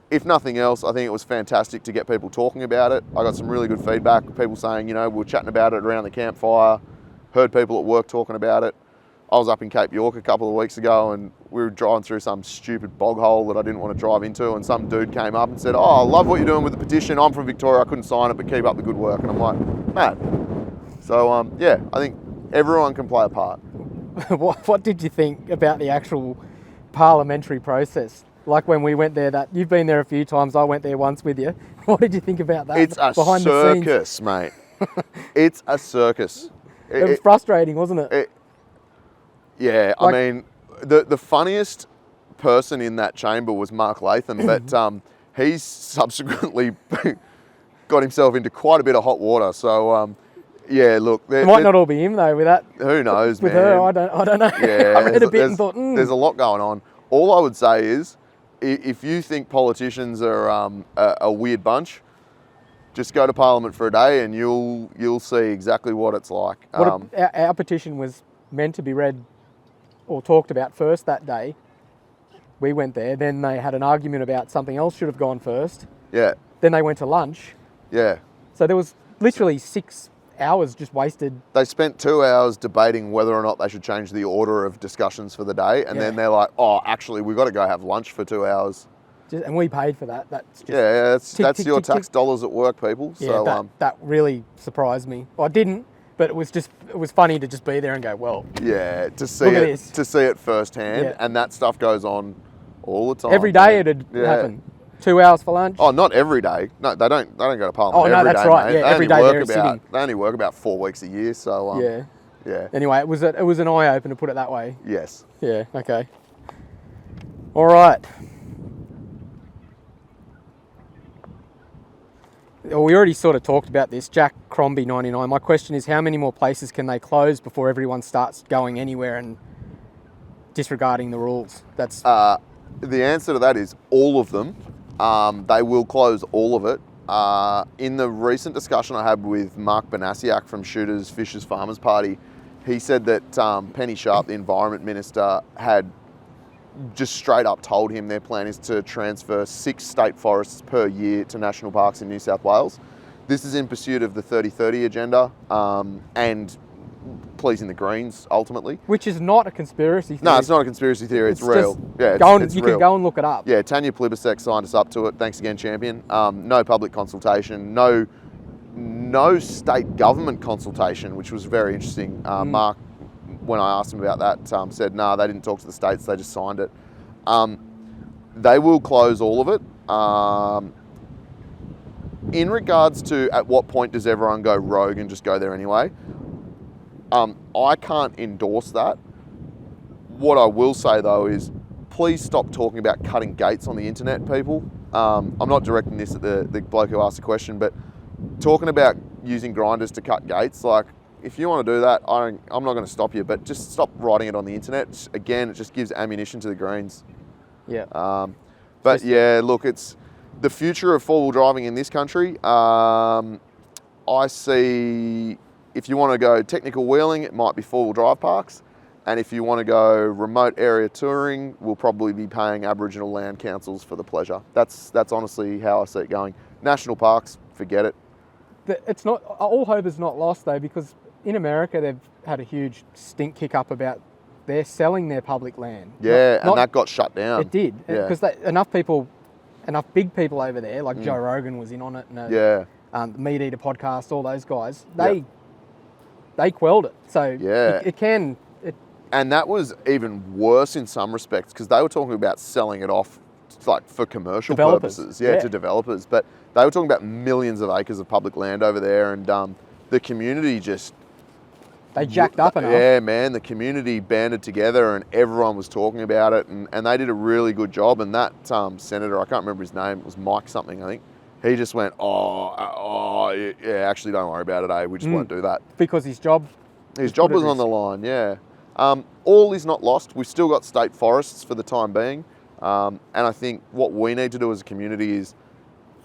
S1: if nothing else, I think it was fantastic to get people talking about it. I got some really good feedback. People saying, we were chatting about it around the campfire, heard people at work talking about it. I was up in Cape York a couple of weeks ago and we were driving through some stupid bog hole that I didn't want to drive into, and some dude came up and said, oh, I love what you're doing with the petition. I'm from Victoria, I couldn't sign it, but keep up the good work. And I'm like, man. So, I think everyone can play a part.
S2: What did you think about the actual parliamentary process? Like when we went there, you've been there a few times, I went there once with you. What did you think about that?
S1: It's a circus, mate. It's a circus.
S2: It was frustrating, wasn't it?
S1: Yeah, I mean, the funniest person in that chamber was Mark Latham, but he's subsequently got himself into quite a bit of hot water. So, look.
S2: It might not all be him, though, with that.
S1: Who knows,
S2: with
S1: man?
S2: With her, I don't know.
S1: Yeah,
S2: I read a bit and thought,
S1: There's a lot going on. All I would say is, if you think politicians are a weird bunch, just go to Parliament for a day and you'll see exactly what it's like.
S2: Our petition was meant to be read or talked about first that day. We went there, then they had an argument about something else should have gone first.
S1: Yeah.
S2: Then they went to lunch.
S1: Yeah.
S2: So there was literally 6 hours just wasted.
S1: They spent 2 hours debating whether or not they should change the order of discussions for the day, and then they're like, oh, actually, we've got to go have lunch for 2 hours.
S2: And we paid for that. That's just
S1: that's your tax dollars at work, people.
S2: Yeah,
S1: so
S2: that really surprised me. I didn't, but it was funny to just be there and go, well.
S1: Yeah, to see it firsthand,
S2: Yeah.
S1: And that stuff goes on all the time.
S2: Every day it'd happen. 2 hours for lunch.
S1: Oh, not every day. No, they don't go to Parliament.
S2: Oh no,
S1: every
S2: that's
S1: day,
S2: right.
S1: mate.
S2: Yeah, every day they're sitting.
S1: They only work about 4 weeks a year, so yeah.
S2: Anyway, it was an eye opener, to put it that way.
S1: Yes.
S2: Yeah. Okay. All right. Well, we already sort of talked about this. Jack Crombie 99. My question is, how many more places can they close before everyone starts going anywhere and disregarding the rules? That's
S1: the answer to that is all of them. They will close all of it. In the recent discussion I had with Mark Banasiak from Shooters, Fishers, Farmers Party, he said that Penny Sharp, the Environment Minister, had just straight up told him their plan is to transfer 6 state forests per year to national parks in New South Wales. This is in pursuit of the 30-30 agenda and pleasing the Greens, ultimately.
S2: Which is not a conspiracy theory.
S1: No, it's not a conspiracy theory, it's real. Yeah, it's
S2: you
S1: real.
S2: can go and look it up.
S1: Yeah, Tanya Plibersek signed us up to it. Thanks again, champion. No public consultation, no state government consultation, which was very interesting. Mark, when I asked him about that, said, no, they didn't talk to the states, they just signed it. They will close all of it. In regards to at what point does everyone go rogue and just go there anyway, I can't endorse that. What I will say though is, please stop talking about cutting gates on the internet, people. I'm not directing this at the bloke who asked the question, but talking about using grinders to cut gates, like, if you want to do that, I'm not going to stop you, but just stop writing it on the internet. Again, it just gives ammunition to the Greens.
S2: Yeah.
S1: But yeah, look, it's the future of four-wheel driving in this country. I see, if you want to go technical wheeling, it might be four-wheel drive parks. And if you want to go remote area touring, we'll probably be paying Aboriginal land councils for the pleasure. That's honestly how I see it going. National parks, forget it.
S2: It's not, all hope is not lost though, because in America they've had a huge stink kick up about they're selling their public land.
S1: Yeah, and that got shut down.
S2: It did,
S1: Yeah.
S2: because enough big people over there, like Joe Rogan was in on it, and the Meat Eater podcast, all those guys, they quelled it. So it can.
S1: And that was even worse in some respects, because they were talking about selling it off like for commercial purposes, to developers. But they were talking about millions of acres of public land over there, and the community just...
S2: They jacked up enough.
S1: Yeah, man, the community banded together and everyone was talking about it, and they did a really good job. And that senator, I can't remember his name, it was Mike something, I think. He just went, actually don't worry about it, we just won't do that.
S2: Because his job
S1: was on the line, yeah. All is not lost. We've still got state forests for the time being. And I think what we need to do as a community is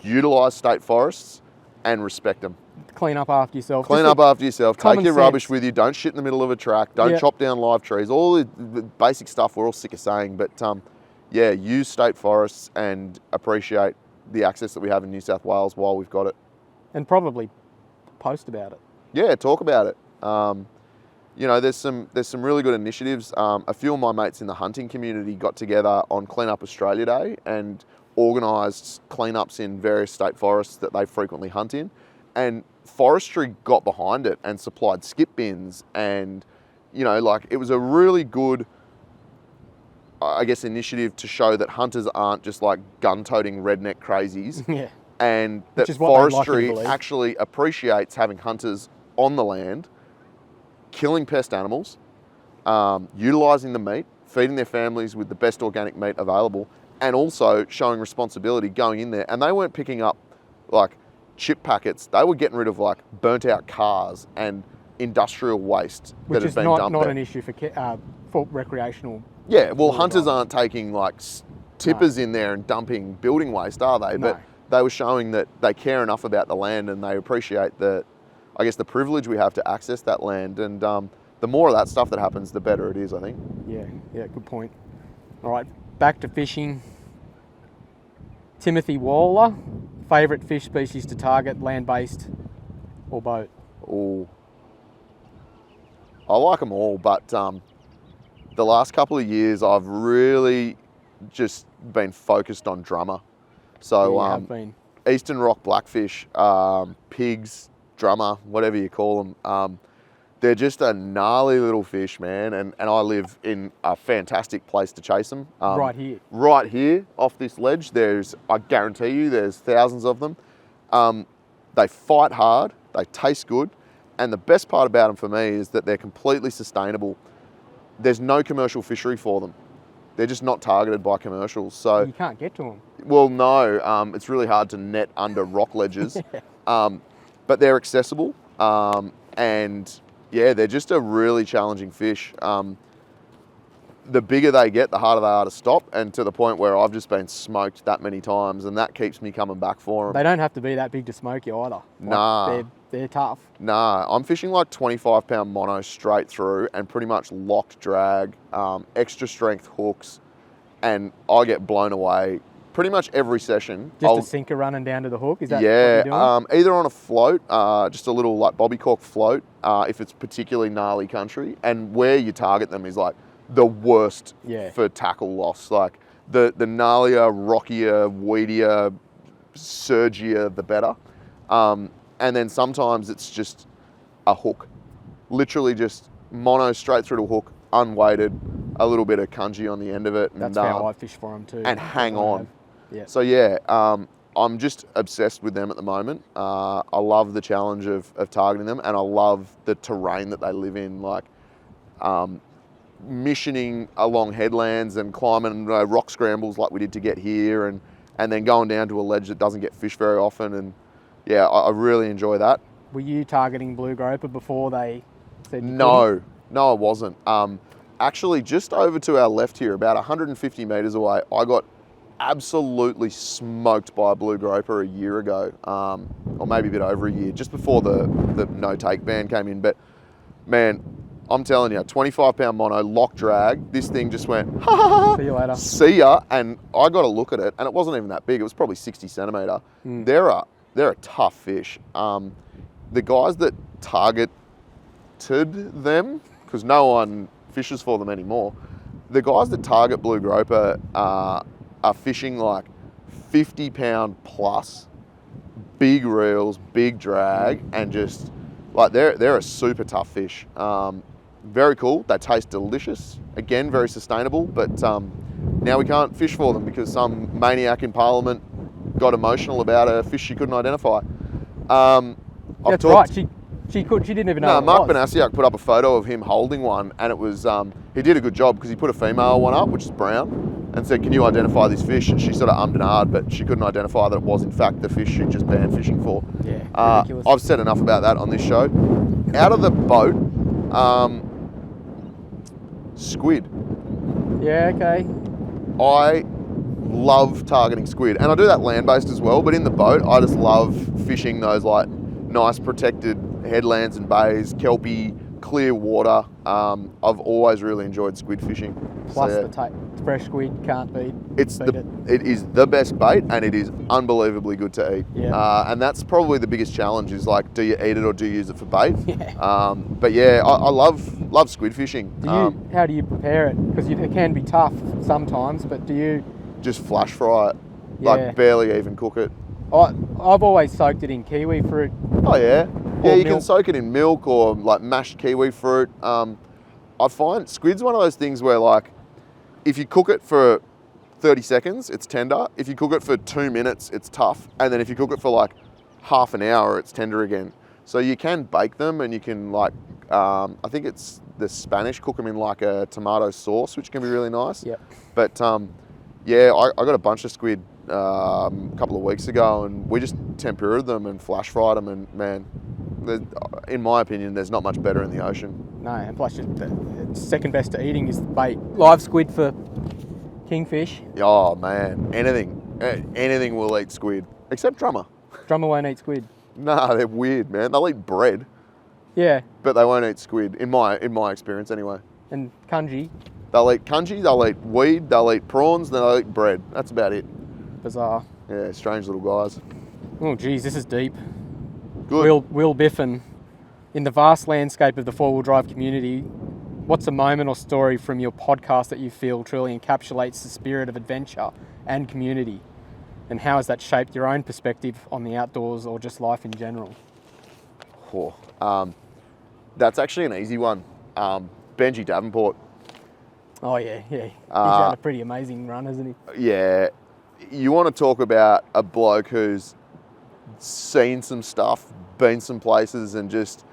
S1: utilise state forests and respect them.
S2: Clean up after yourself.
S1: Clean up after yourself. Take your rubbish
S2: sense
S1: with you. Don't shit in the middle of a track. Don't chop down live trees. All the basic stuff we're all sick of saying. But use state forests and appreciate the access that we have in New South Wales while we've got it.
S2: And probably post about it.
S1: Yeah, talk about it. There's some really good initiatives. A few of my mates in the hunting community got together on Clean Up Australia Day and organised cleanups in various state forests that they frequently hunt in. And forestry got behind it and supplied skip bins, and it was a really good, I guess, initiative to show that hunters aren't just like gun-toting redneck crazies.
S2: Yeah.
S1: And that forestry actually appreciates having hunters on the land, killing pest animals, utilising the meat, feeding their families with the best organic meat available, and also showing responsibility going in there. And they weren't picking up like chip packets. They were getting rid of like burnt out cars and industrial waste that had been dumped there.
S2: Which is not an issue for recreational.
S1: Yeah, well, hunters aren't taking like tippers in there and dumping building waste, are they?
S2: No.
S1: But they were showing that they care enough about the land and they appreciate the privilege we have to access that land. And the more of that stuff that happens, the better it is, I think.
S2: Yeah, good point. All right, back to fishing. Timothy Waller, favourite fish species to target, land-based or boat?
S1: Oh, I like them all, but the last couple of years I've really just been focused on drummer. So Eastern rock blackfish, pigs, drummer, whatever you call them, they're just a gnarly little fish, man. And I live in a fantastic place to chase them.
S2: Right here.
S1: Right here, off this ledge, I guarantee you, there's thousands of them. They fight hard, they taste good, and the best part about them for me is that they're completely sustainable. There's no commercial fishery for them. They're just not targeted by commercials. So
S2: you can't get to them.
S1: Well, no, it's really hard to net under rock ledges, but they're accessible, and yeah, they're just a really challenging fish. The bigger they get, the harder they are to stop, and to the point where I've just been smoked that many times, and that keeps me coming back for them.
S2: They don't have to be that big to smoke you either.
S1: Nah.
S2: They're tough.
S1: Nah, I'm fishing like 25-pound mono straight through and pretty much locked drag, extra strength hooks, and I get blown away pretty much every session.
S2: Just a sinker running down to the hook? Is that what you're doing?
S1: Either on a float, just a little like bobby cork float, if it's particularly gnarly country, and where you target them is like the worst for tackle loss. Like the gnarlier, rockier, weedier, surgier, the better. And then sometimes it's just a hook, literally just mono straight through to a hook, unweighted, a little bit of cungy on the end of it. And,
S2: that's how I fish for them too.
S1: And hang on.
S2: Yeah.
S1: So yeah, I'm just obsessed with them at the moment. I love the challenge of targeting them, and I love the terrain that they live in, like missioning along headlands and climbing rock scrambles like we did to get here, and then going down to a ledge that doesn't get fished very often. And yeah, I really enjoy that.
S2: Were you targeting blue groper before they said you
S1: No, I wasn't. Actually, just over to our left here, about 150 metres away, I got absolutely smoked by a blue groper a year ago, or maybe a bit over a year, just before the no-take ban came in. But man, I'm telling you, 25-pound mono, lock drag. This thing just went, ha ha ha.
S2: See you later.
S1: See ya. And I got a look at it, and it wasn't even that big. It was probably 60 centimetre. They're a tough fish. The guys that targeted them, because no one fishes for them anymore, the guys that target blue groper are fishing like 50-pound plus, big reels, big drag, and just like they're a super tough fish. Very cool. They taste delicious. Again, very sustainable. But now we can't fish for them because some maniac in Parliament got emotional about a fish she couldn't identify.
S2: That's right. She didn't even know.
S1: No, Mark Banasiak put up a photo of him holding one, and it was he did a good job because he put a female one up, which is brown, and said, "Can you identify this fish?" And she sort of ummed and ahed, but she couldn't identify that it was in fact the fish she just banned fishing for.
S2: Yeah, ridiculous.
S1: I've said enough about that on this show. Out of the boat, squid.
S2: Yeah, okay.
S1: I love targeting squid, and I do that land-based as well, but in the boat, I just love fishing those like nice protected headlands and bays, kelpy, clear water. I've always really enjoyed squid fishing.
S2: Plus the fresh squid can't beat.
S1: It is the best bait, and it is unbelievably good to eat.
S2: Yeah.
S1: And that's probably the biggest challenge is like, do you eat it or do you use it for bait?
S2: Yeah.
S1: But yeah, I love squid fishing.
S2: How do you prepare it? Because it can be tough sometimes, but do you...
S1: Just flash fry it, like barely even cook it.
S2: I've always soaked it in kiwi fruit.
S1: Oh yeah, yeah. You
S2: milk.
S1: can soak it in milk or like mashed kiwi fruit. I find squid's one of those things where like, if you cook it for 30 seconds, it's tender. If you cook it for 2 minutes, it's tough. And then if you cook it for like half an hour, it's tender again. So you can bake them, and you can like, I think it's the Spanish, cook them in like a tomato sauce, which can be really nice.
S2: Yep.
S1: But yeah, I got a bunch of squid a couple of weeks ago, and we just tempuraed them and flash fried them, and man, in my opinion, there's not much better in the ocean.
S2: No, and plus the second best to eating is bait. Live squid for kingfish.
S1: Oh man, anything will eat squid, except drummer.
S2: Drummer won't eat squid.
S1: Nah, they're weird, man. They'll eat bread.
S2: Yeah.
S1: But they won't eat squid, in my experience anyway.
S2: And kanji.
S1: They'll eat kanji, they'll eat weed, they'll eat prawns, then they'll eat bread. That's about it.
S2: Bizarre.
S1: Yeah, strange little guys.
S2: Oh geez, this is deep.
S1: Good.
S2: Will Biffin, in the vast landscape of the four-wheel drive community, what's a moment or story from your podcast that you feel truly encapsulates the spirit of adventure and community? And how has that shaped your own perspective on the outdoors or just life in general?
S1: That's actually an easy one. Benji Davenport.
S2: Oh yeah. He's had a pretty amazing run, hasn't he?
S1: Yeah. You want to talk about a bloke who's seen some stuff, been some places, and just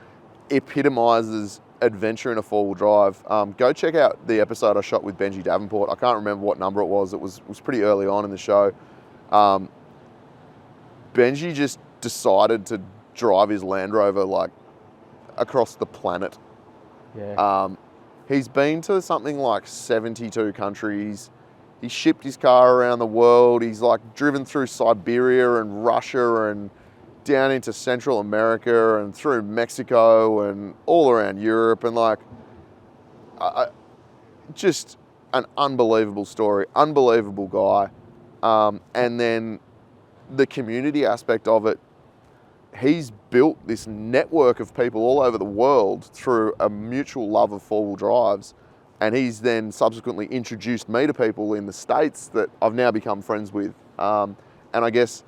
S1: epitomises adventure in a four-wheel drive. Go check out the episode I shot with Benji Davenport. I can't remember what number it was. It was pretty early on in the show. Benji just decided to drive his Land Rover like across the planet.
S2: Yeah.
S1: He's been to something like 72 countries. He shipped his car around the world. He's like driven through Siberia and Russia and down into Central America and through Mexico and all around Europe, and like just an unbelievable story, unbelievable guy. And then the community aspect of it, he's built this network of people all over the world through a mutual love of four-wheel drives. And he's then subsequently introduced me to people in the States that I've now become friends with. And I guess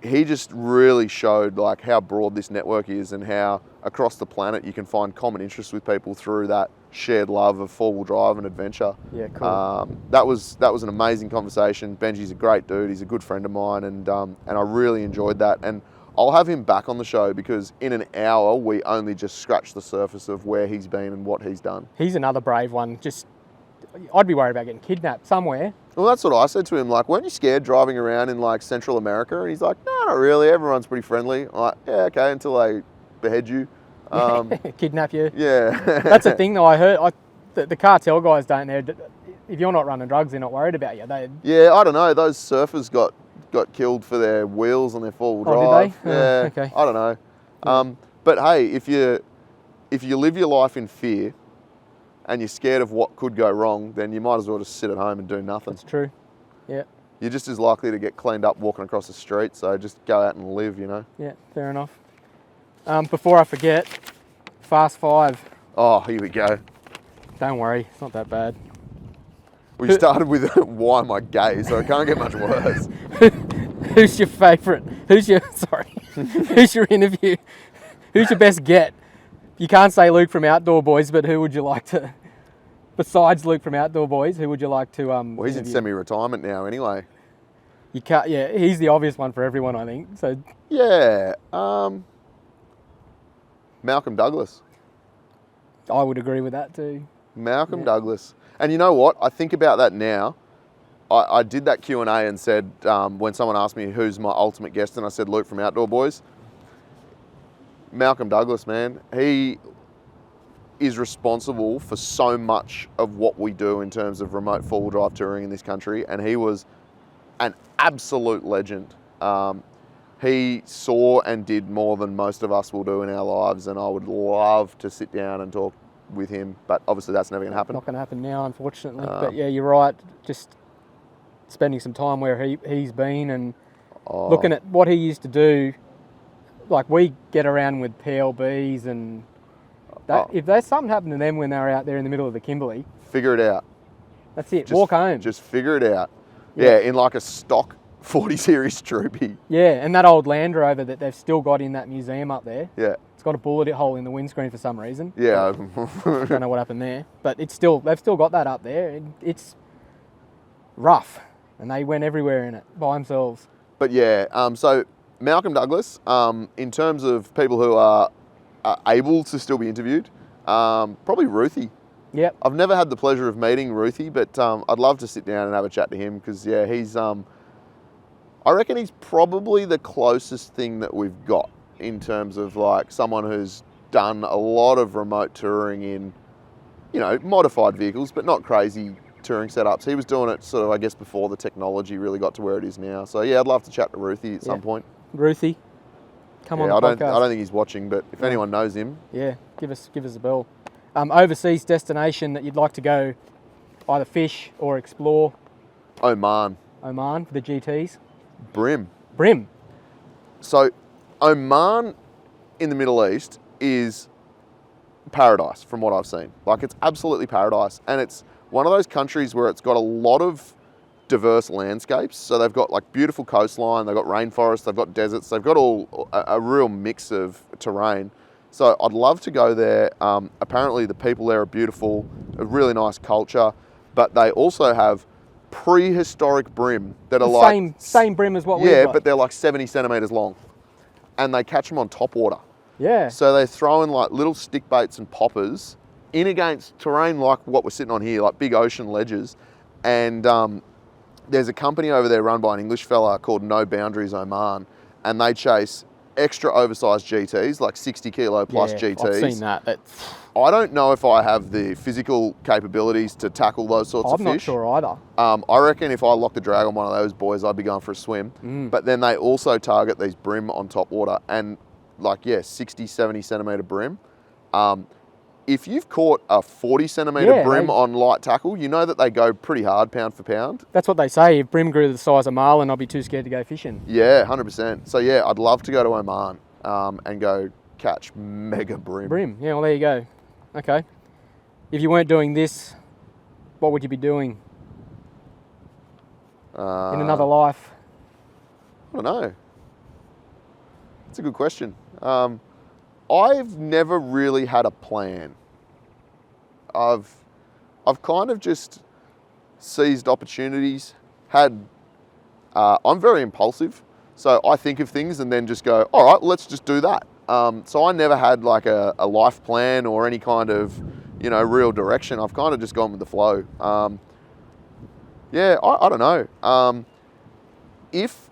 S1: he just really showed like how broad this network is and how across the planet you can find common interests with people through that shared love of four-wheel drive and adventure.
S2: Yeah, cool.
S1: That was an amazing conversation. Benji's a great dude. He's a good friend of mine, and I really enjoyed that. And I'll have him back on the show because in an hour we only just scratched the surface of where he's been and what he's done.
S2: He's another brave one. I'd be worried about getting kidnapped somewhere.
S1: Well, that's what I said to him. Like, weren't you scared driving around in like Central America? And he's like, no, not really. Everyone's pretty friendly. I'm like, yeah, okay, until they behead you.
S2: Kidnap you.
S1: Yeah.
S2: That's the thing though. I heard the cartel guys don't know. If you're not running drugs, they're not worried about you.
S1: Yeah, I don't know. Those surfers got killed for their wheels on their four-wheel drive.
S2: Oh, did they?
S1: Yeah.
S2: Okay.
S1: I don't know. But hey, if you live your life in fear and you're scared of what could go wrong, then you might as well just sit at home and do nothing.
S2: That's true. Yeah.
S1: You're just as likely to get cleaned up walking across the street, so just go out and live, you know?
S2: Yeah, fair enough. Before I forget, Fast Five.
S1: Oh, here we go.
S2: Don't worry, it's not that bad.
S1: We started with why am I gay, so it can't get much worse.
S2: Who's your favourite? Who's your interview? Who's your best get? You can't say Luke from Outdoor Boys, but who would you like to, besides Luke from Outdoor Boys, who would you like to
S1: Well, he's in
S2: interview?
S1: semi-retirement now anyway.
S2: You can't, yeah, he's the obvious one for everyone, I think. So
S1: Yeah, Malcolm Douglas.
S2: I would agree with that too.
S1: Malcolm Douglas. And you know what? I think about that now. I did that Q&A and said, when someone asked me who's my ultimate guest, and I said Luke from Outdoor Boys. Malcolm Douglas, man. He is responsible for so much of what we do in terms of remote four-wheel drive touring in this country, and he was an absolute legend. He saw and did more than most of us will do in our lives, and I would love to sit down and talk with him, but obviously that's never going to happen.
S2: Not going to happen now, unfortunately. But yeah, you're right. Just spending some time where he's been and looking at what he used to do. Like, we get around with PLBs and that. If there's something happened to them when they were out there in the middle of the Kimberley,
S1: Figure it out.
S2: that's it. Walk home.
S1: Just figure it out. Yeah, in like a stock 40 series Troopy.
S2: Yeah, and that old Land Rover that they've still got in that museum up there.
S1: Yeah.
S2: It's got a bullet hole in the windscreen for some reason.
S1: Yeah.
S2: Don't know what happened there, but they've still got that up there. And it's rough, and they went everywhere in it by themselves.
S1: But yeah, so Malcolm Douglas, in terms of people who are able to still be interviewed, probably Ruthie.
S2: Yep.
S1: I've never had the pleasure of meeting Ruthie, but I'd love to sit down and have a chat to him because, yeah, he's, I reckon he's probably the closest thing that we've got in terms of like someone who's done a lot of remote touring in, you know, modified vehicles, but not crazy touring setups. He was doing it sort of, I guess, before the technology really got to where it is now. So yeah, I'd love to chat to Ruthie at some point.
S2: Ruthie, come on the
S1: I
S2: podcast.
S1: don't think he's watching, but if anyone knows him,
S2: yeah, give us a bell. Overseas destination that you'd like to go, either fish or explore.
S1: Oman,
S2: For the GTs.
S1: Brim.
S2: So
S1: Oman in the Middle East is paradise from what I've seen. Like, it's absolutely paradise. And it's one of those countries where it's got a lot of diverse landscapes. So they've got like beautiful coastline, they've got rainforests, they've got deserts, they've got a real mix of terrain. So I'd love to go there. Apparently the people there are beautiful, a really nice culture, but they also have prehistoric brim that are like...
S2: Same brim as what we've
S1: Yeah,
S2: got.
S1: but they're like 70 centimetres long. And they catch them on top water.
S2: Yeah.
S1: So they throw in like little stick baits and poppers in against terrain like what we're sitting on here, like big ocean ledges. And there's a company over there run by an English fella called No Boundaries Oman, and they chase extra oversized GTs, like 60 kilo plus GTs.
S2: I've seen that.
S1: I don't know if I have the physical capabilities to tackle those sorts of fish.
S2: I'm not sure either.
S1: I reckon if I locked the drag on one of those boys, I'd be going for a swim. But then they also target these brim on top water, and like, yeah, 60, 70 centimetre brim. If you've caught a 40 centimetre brim on light tackle, you know that they go pretty hard pound for pound.
S2: That's what they say. If brim grew to the size of marlin, I'd be too scared to go fishing.
S1: Yeah, 100%. So yeah, I'd love to go to Oman and go catch mega brim.
S2: Yeah, well, there you go. Okay. If you weren't doing this, what would you be doing in another life?
S1: I don't know. That's a good question. I've never really had a plan. I've kind of just seized opportunities. I'm very impulsive, so I think of things and then just go, all right, let's just do that. So I never had like a life plan or any kind of, you know, real direction. I've kind of just gone with the flow. Yeah, I don't know. If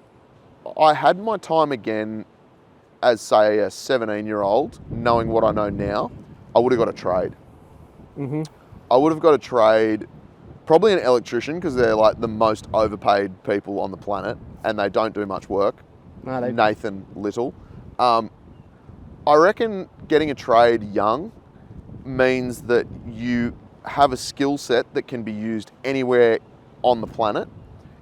S1: I had my time again as, say, a 17-year-old, knowing what I know now, I would have got a trade. I would have got a trade, probably an electrician, because they're like the most overpaid people on the planet and they don't do much work.
S2: No,
S1: Nathan Little. I reckon getting a trade young means that you have a skill set that can be used anywhere on the planet.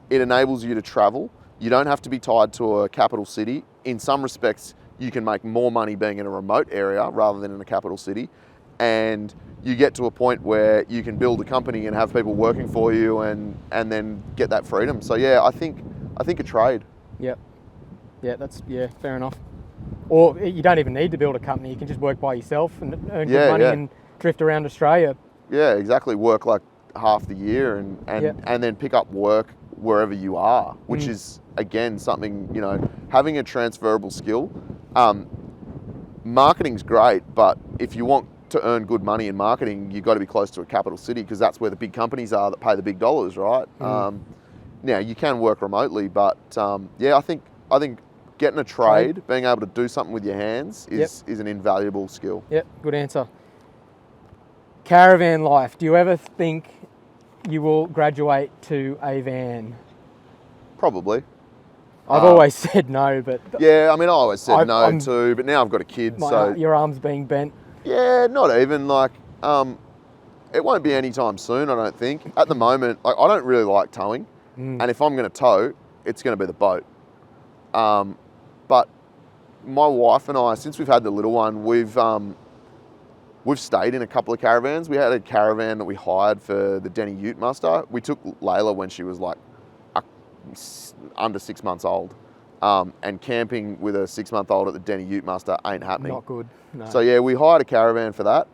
S1: It enables you to travel. You don't have to be tied to a capital city. In some respects, you can make more money being in a remote area rather than in a capital city. And you get to a point where you can build a company and have people working for you and then get that freedom. So yeah, I think a trade.
S2: Yep. Yeah, fair enough. Or you don't even need to build a company. You can just work by yourself and earn good money and drift around Australia.
S1: Yeah, exactly. Work like half the year and then pick up work wherever you are, which is, again, something, you know, having a transferable skill. Marketing's great, but if you want to earn good money in marketing, you've got to be close to a capital city because that's where the big companies are that pay the big dollars, right? Now, you can work remotely, but yeah, I think getting a trade, being able to do something with your hands is an invaluable skill.
S2: Yep, good answer. Caravan life. Do you ever think you will graduate to a van?
S1: Probably.
S2: I've always said no, but...
S1: Yeah, I mean, I always said no too, but now I've got a kid, so...
S2: Your arm's being bent.
S1: Yeah, not even, like, it won't be anytime soon, I don't think. At the moment, like, I don't really like towing, and if I'm going to tow, it's going to be the boat. But my wife and I, since we've had the little one, we've stayed in a couple of caravans. We had a caravan that we hired for the Denny Ute muster. We took Layla when she was like under 6 months old. And camping with a 6-month-old at the Denny Ute muster ain't happening.
S2: Not good, no.
S1: So yeah, we hired a caravan for that.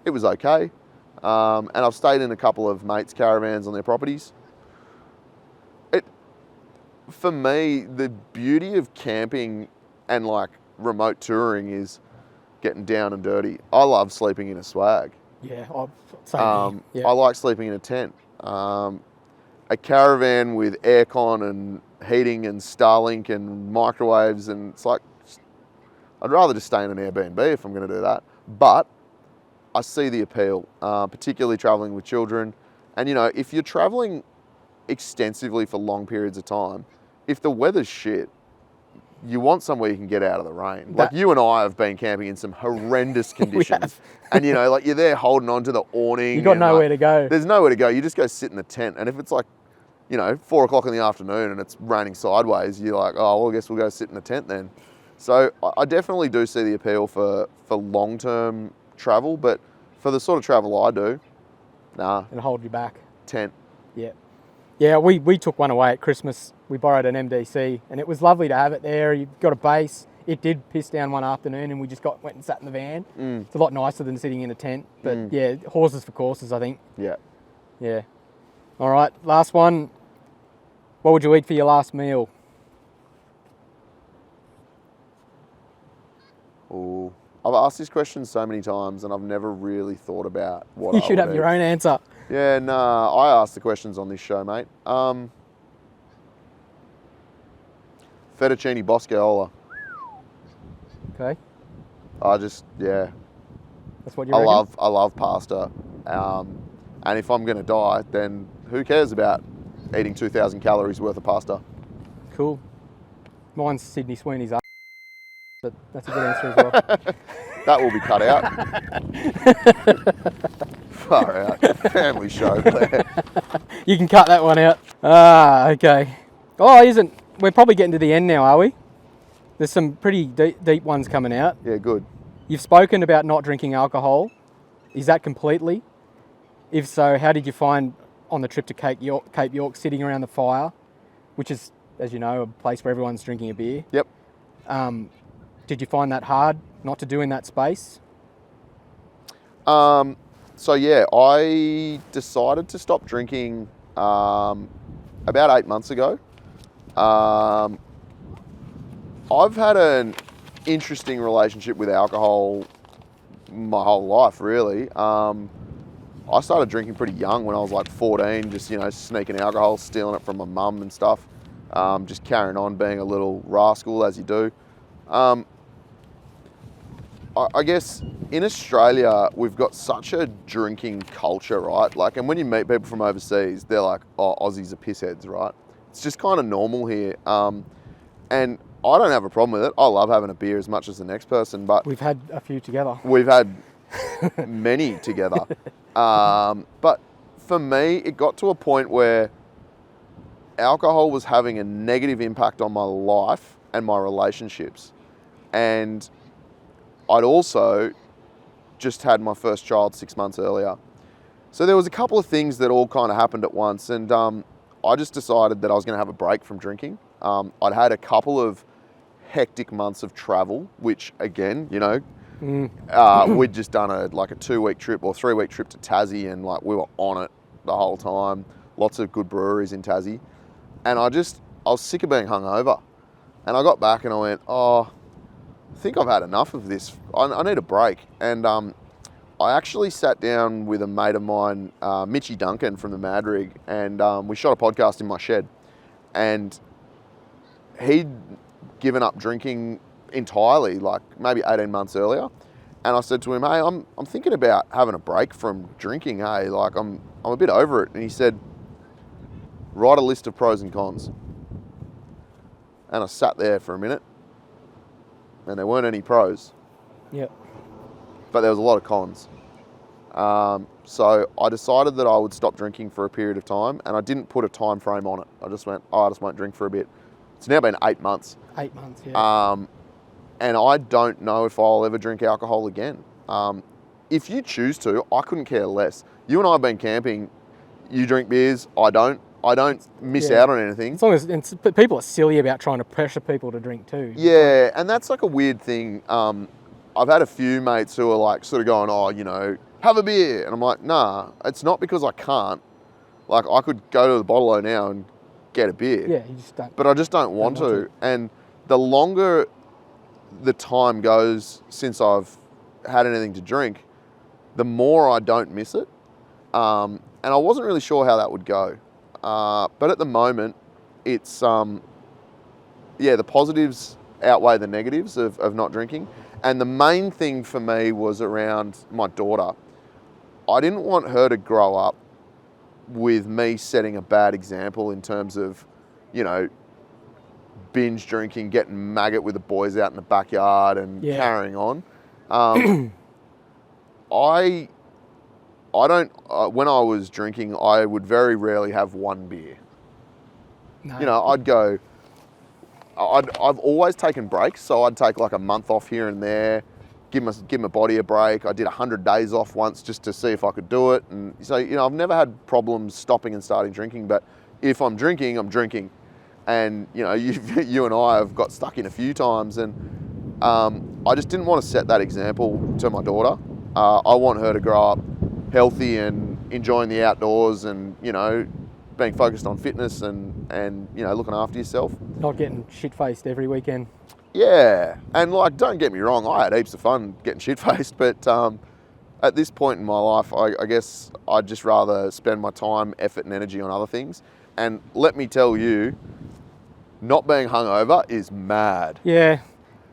S1: It was okay. And I've stayed in a couple of mates' caravans on their properties. For me, the beauty of camping and like remote touring is getting down and dirty. I love sleeping in a swag.
S2: Yeah,
S1: I like sleeping in a tent. A caravan with aircon and heating and Starlink and microwaves, and it's like, I'd rather just stay in an Airbnb if I'm going to do that. But I see the appeal, particularly traveling with children. And you know, if you're traveling extensively for long periods of time, if the weather's shit, you want somewhere you can get out of the rain. Like you and I have been camping in some horrendous conditions. And you know, like you're there holding on to the awning.
S2: You got nowhere to go.
S1: There's nowhere to go. You just go sit in the tent. And if it's like, you know, 4 o'clock in the afternoon and it's raining sideways, you're like, oh, well, I guess we'll go sit in the tent then. So I definitely do see the appeal for long-term travel, but for the sort of travel I do, nah.
S2: And hold you back.
S1: Tent.
S2: Yeah. Yeah, we took one away at Christmas. We borrowed an MDC and it was lovely to have it there. You've got a base. It did piss down one afternoon and we just went and sat in the van. It's a lot nicer than sitting in a tent. But yeah, horses for courses, I think.
S1: Yeah.
S2: Yeah. All right, last one. What would you eat for your last meal?
S1: Oh, I've asked this question so many times and I've never really thought about what
S2: You should have your own answer.
S1: Yeah, nah, I ask the questions on this show, mate. Fettuccine boscaiola.
S2: Okay.
S1: That's
S2: what you reckon?
S1: I love pasta. And if I'm going to die, then who cares about eating 2,000 calories worth of pasta?
S2: Cool. Mine's Sydney Sweeney's up, but that's a good answer as well.
S1: That will be cut out. Far out. Family show, Blair.
S2: You can cut that one out. Okay. We're probably getting to the end now, are we? There's some pretty deep ones coming out.
S1: Yeah, good.
S2: You've spoken about not drinking alcohol. Is that completely? If so, how did you find on the trip to Cape York sitting around the fire, which is, as you know, a place where everyone's drinking a beer?
S1: Yep.
S2: Did you find that hard not to do in that space?
S1: So yeah, I decided to stop drinking about 8 months ago. I've had an interesting relationship with alcohol my whole life, really. I started drinking pretty young when I was like 14, just, you know, sneaking alcohol, stealing it from my mum and stuff. Just carrying on being a little rascal as you do. I guess in Australia, we've got such a drinking culture, right? Like, and when you meet people from overseas, they're like, oh, Aussies are pissheads, right? It's just kind of normal here. And I don't have a problem with it. I love having a beer as much as the next person, but...
S2: We've had a few together.
S1: We've had many together. But for me, it got to a point where alcohol was having a negative impact on my life and my relationships. And I'd also just had my first child 6 months earlier. So there was a couple of things that all kind of happened at once, and I just decided that I was going to have a break from drinking. I'd had a couple of hectic months of travel, which again, you know, we'd just done a 2-week trip or 3-week trip to Tassie, and like we were on it the whole time. Lots of good breweries in Tassie, and I was sick of being hungover. And I got back and I went, I think I've had enough of this. I need a break. And I actually sat down with a mate of mine, Mitchy Duncan from the Mad Rig, and we shot a podcast in my shed. And he'd given up drinking entirely, like maybe 18 months earlier. And I said to him, hey, I'm thinking about having a break from drinking, hey, like I'm a bit over it. And he said, write a list of pros and cons. And I sat there for a minute, and there weren't any pros.
S2: Yep.
S1: But there was a lot of cons. So I decided that I would stop drinking for a period of time, and I didn't put a time frame on it. I just went, I just won't drink for a bit. It's now been 8 months.
S2: 8 months, yeah.
S1: And I don't know if I'll ever drink alcohol again. If you choose to, I couldn't care less. You and I have been camping. You drink beers, I don't. I don't miss out on anything.
S2: As long as people are silly about trying to pressure people to drink too.
S1: Yeah, and that's like a weird thing. I've had a few mates who are like sort of going, oh, you know, have a beer. And I'm like, nah, it's not because I can't. Like I could go to the bottle-o now and get a beer.
S2: Yeah, you just don't.
S1: But I just don't want to. And the longer the time goes since I've had anything to drink, the more I don't miss it. And I wasn't really sure how that would go. But at the moment, it's, the positives outweigh the negatives of not drinking. And the main thing for me was around my daughter. I didn't want her to grow up with me setting a bad example in terms of, you know, binge drinking, getting maggot with the boys out in the backyard and carrying on. I don't, when I was drinking, I would very rarely have one beer. No. You know, I've always taken breaks, so I'd take like a month off here and there, give my body a break. I did 100 days off once just to see if I could do it. And so, you know, I've never had problems stopping and starting drinking, but if I'm drinking, I'm drinking. And, you know, you and I have got stuck in a few times, and I just didn't want to set that example to my daughter. I want her to grow up healthy and enjoying the outdoors and, you know, being focused on fitness and you know, looking after yourself.
S2: Not getting shit-faced every weekend.
S1: Yeah, and like, don't get me wrong, I had heaps of fun getting shit-faced, but at this point in my life, I guess I'd just rather spend my time, effort and energy on other things. And let me tell you, not being hungover is mad.
S2: Yeah,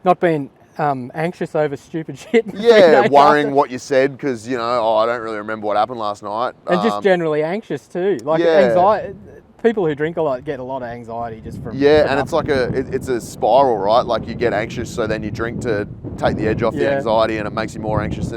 S2: not being anxious over stupid shit.
S1: Yeah, worrying what you said because, you know, I don't really remember what happened last night.
S2: And just generally anxious too. Like anxiety. People who drink a lot get a lot of anxiety just from...
S1: Yeah, and it's like it's a spiral, right? Like you get anxious, so then you drink to take the edge off the anxiety, and it makes you more anxious.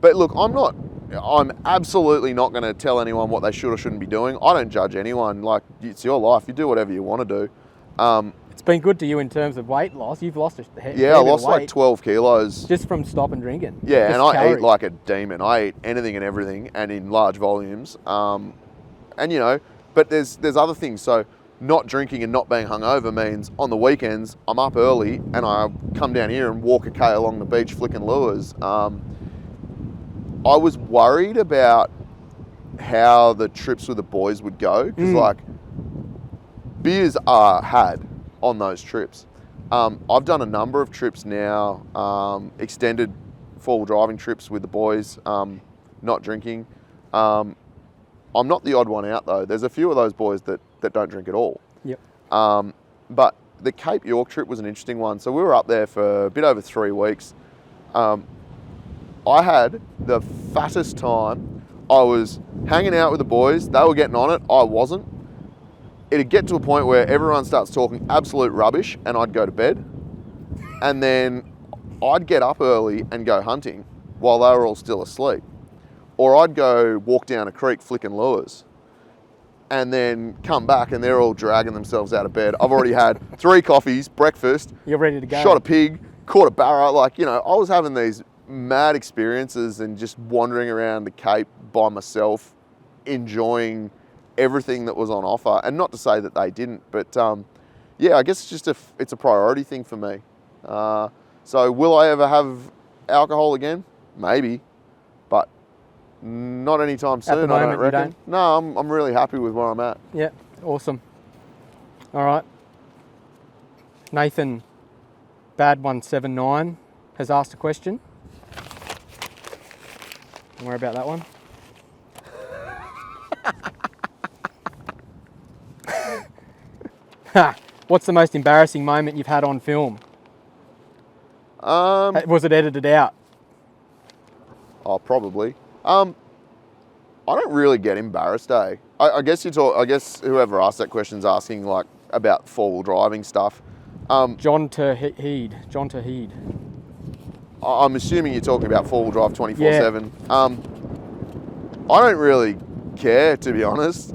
S1: But look, I'm absolutely not going to tell anyone what they should or shouldn't be doing. I don't judge anyone. Like, it's your life. You do whatever you want to do.
S2: It's been good to you in terms of weight loss. You've lost a heavy
S1: I lost like 12 kilos.
S2: Just from stopping drinking.
S1: Yeah, and I eat like a demon. I eat anything and everything and in large volumes. And, you know, but there's other things. So not drinking and not being hungover means on the weekends, I'm up early and I come down here and walk a K along the beach flicking lures. I was worried about how the trips with the boys would go because, like, beers are had on those trips. I've done a number of trips now, extended four-wheel driving trips with the boys, not drinking. I'm not the odd one out though. There's a few of those boys that don't drink at all.
S2: Yep.
S1: But the Cape York trip was an interesting one. So we were up there for a bit over 3 weeks. I had the fattest time. I was hanging out with the boys. They were getting on it. I wasn't. It'd get to a point where everyone starts talking absolute rubbish and I'd go to bed. And then I'd get up early and go hunting. while they were all still asleep. Or I'd go walk down a creek flicking lures and then come back and they're all dragging themselves out of bed. I've already had 3 coffees, breakfast.
S2: You're ready to go.
S1: Shot a pig, caught a barra. Like, you know, I was having these mad experiences and just wandering around the Cape by myself, enjoying everything that was on offer. And not to say that they didn't, but yeah, I guess it's a priority thing for me. So will I ever have alcohol again? Maybe, but not anytime soon.
S2: At the moment,
S1: I don't reckon.
S2: you don't?
S1: No, I'm really happy with where I'm at.
S2: Yeah, awesome. All right. Nathan Bad179 has asked a question. Don't worry about that one. What's the most embarrassing moment you've had on film? Was it edited out?
S1: Oh, probably. I don't really get embarrassed, eh? I guess whoever asked that question's asking like about 4-wheel driving stuff.
S2: John Terheed.
S1: I'm assuming you're talking about 4-wheel drive 24/7. I don't really care, to be honest.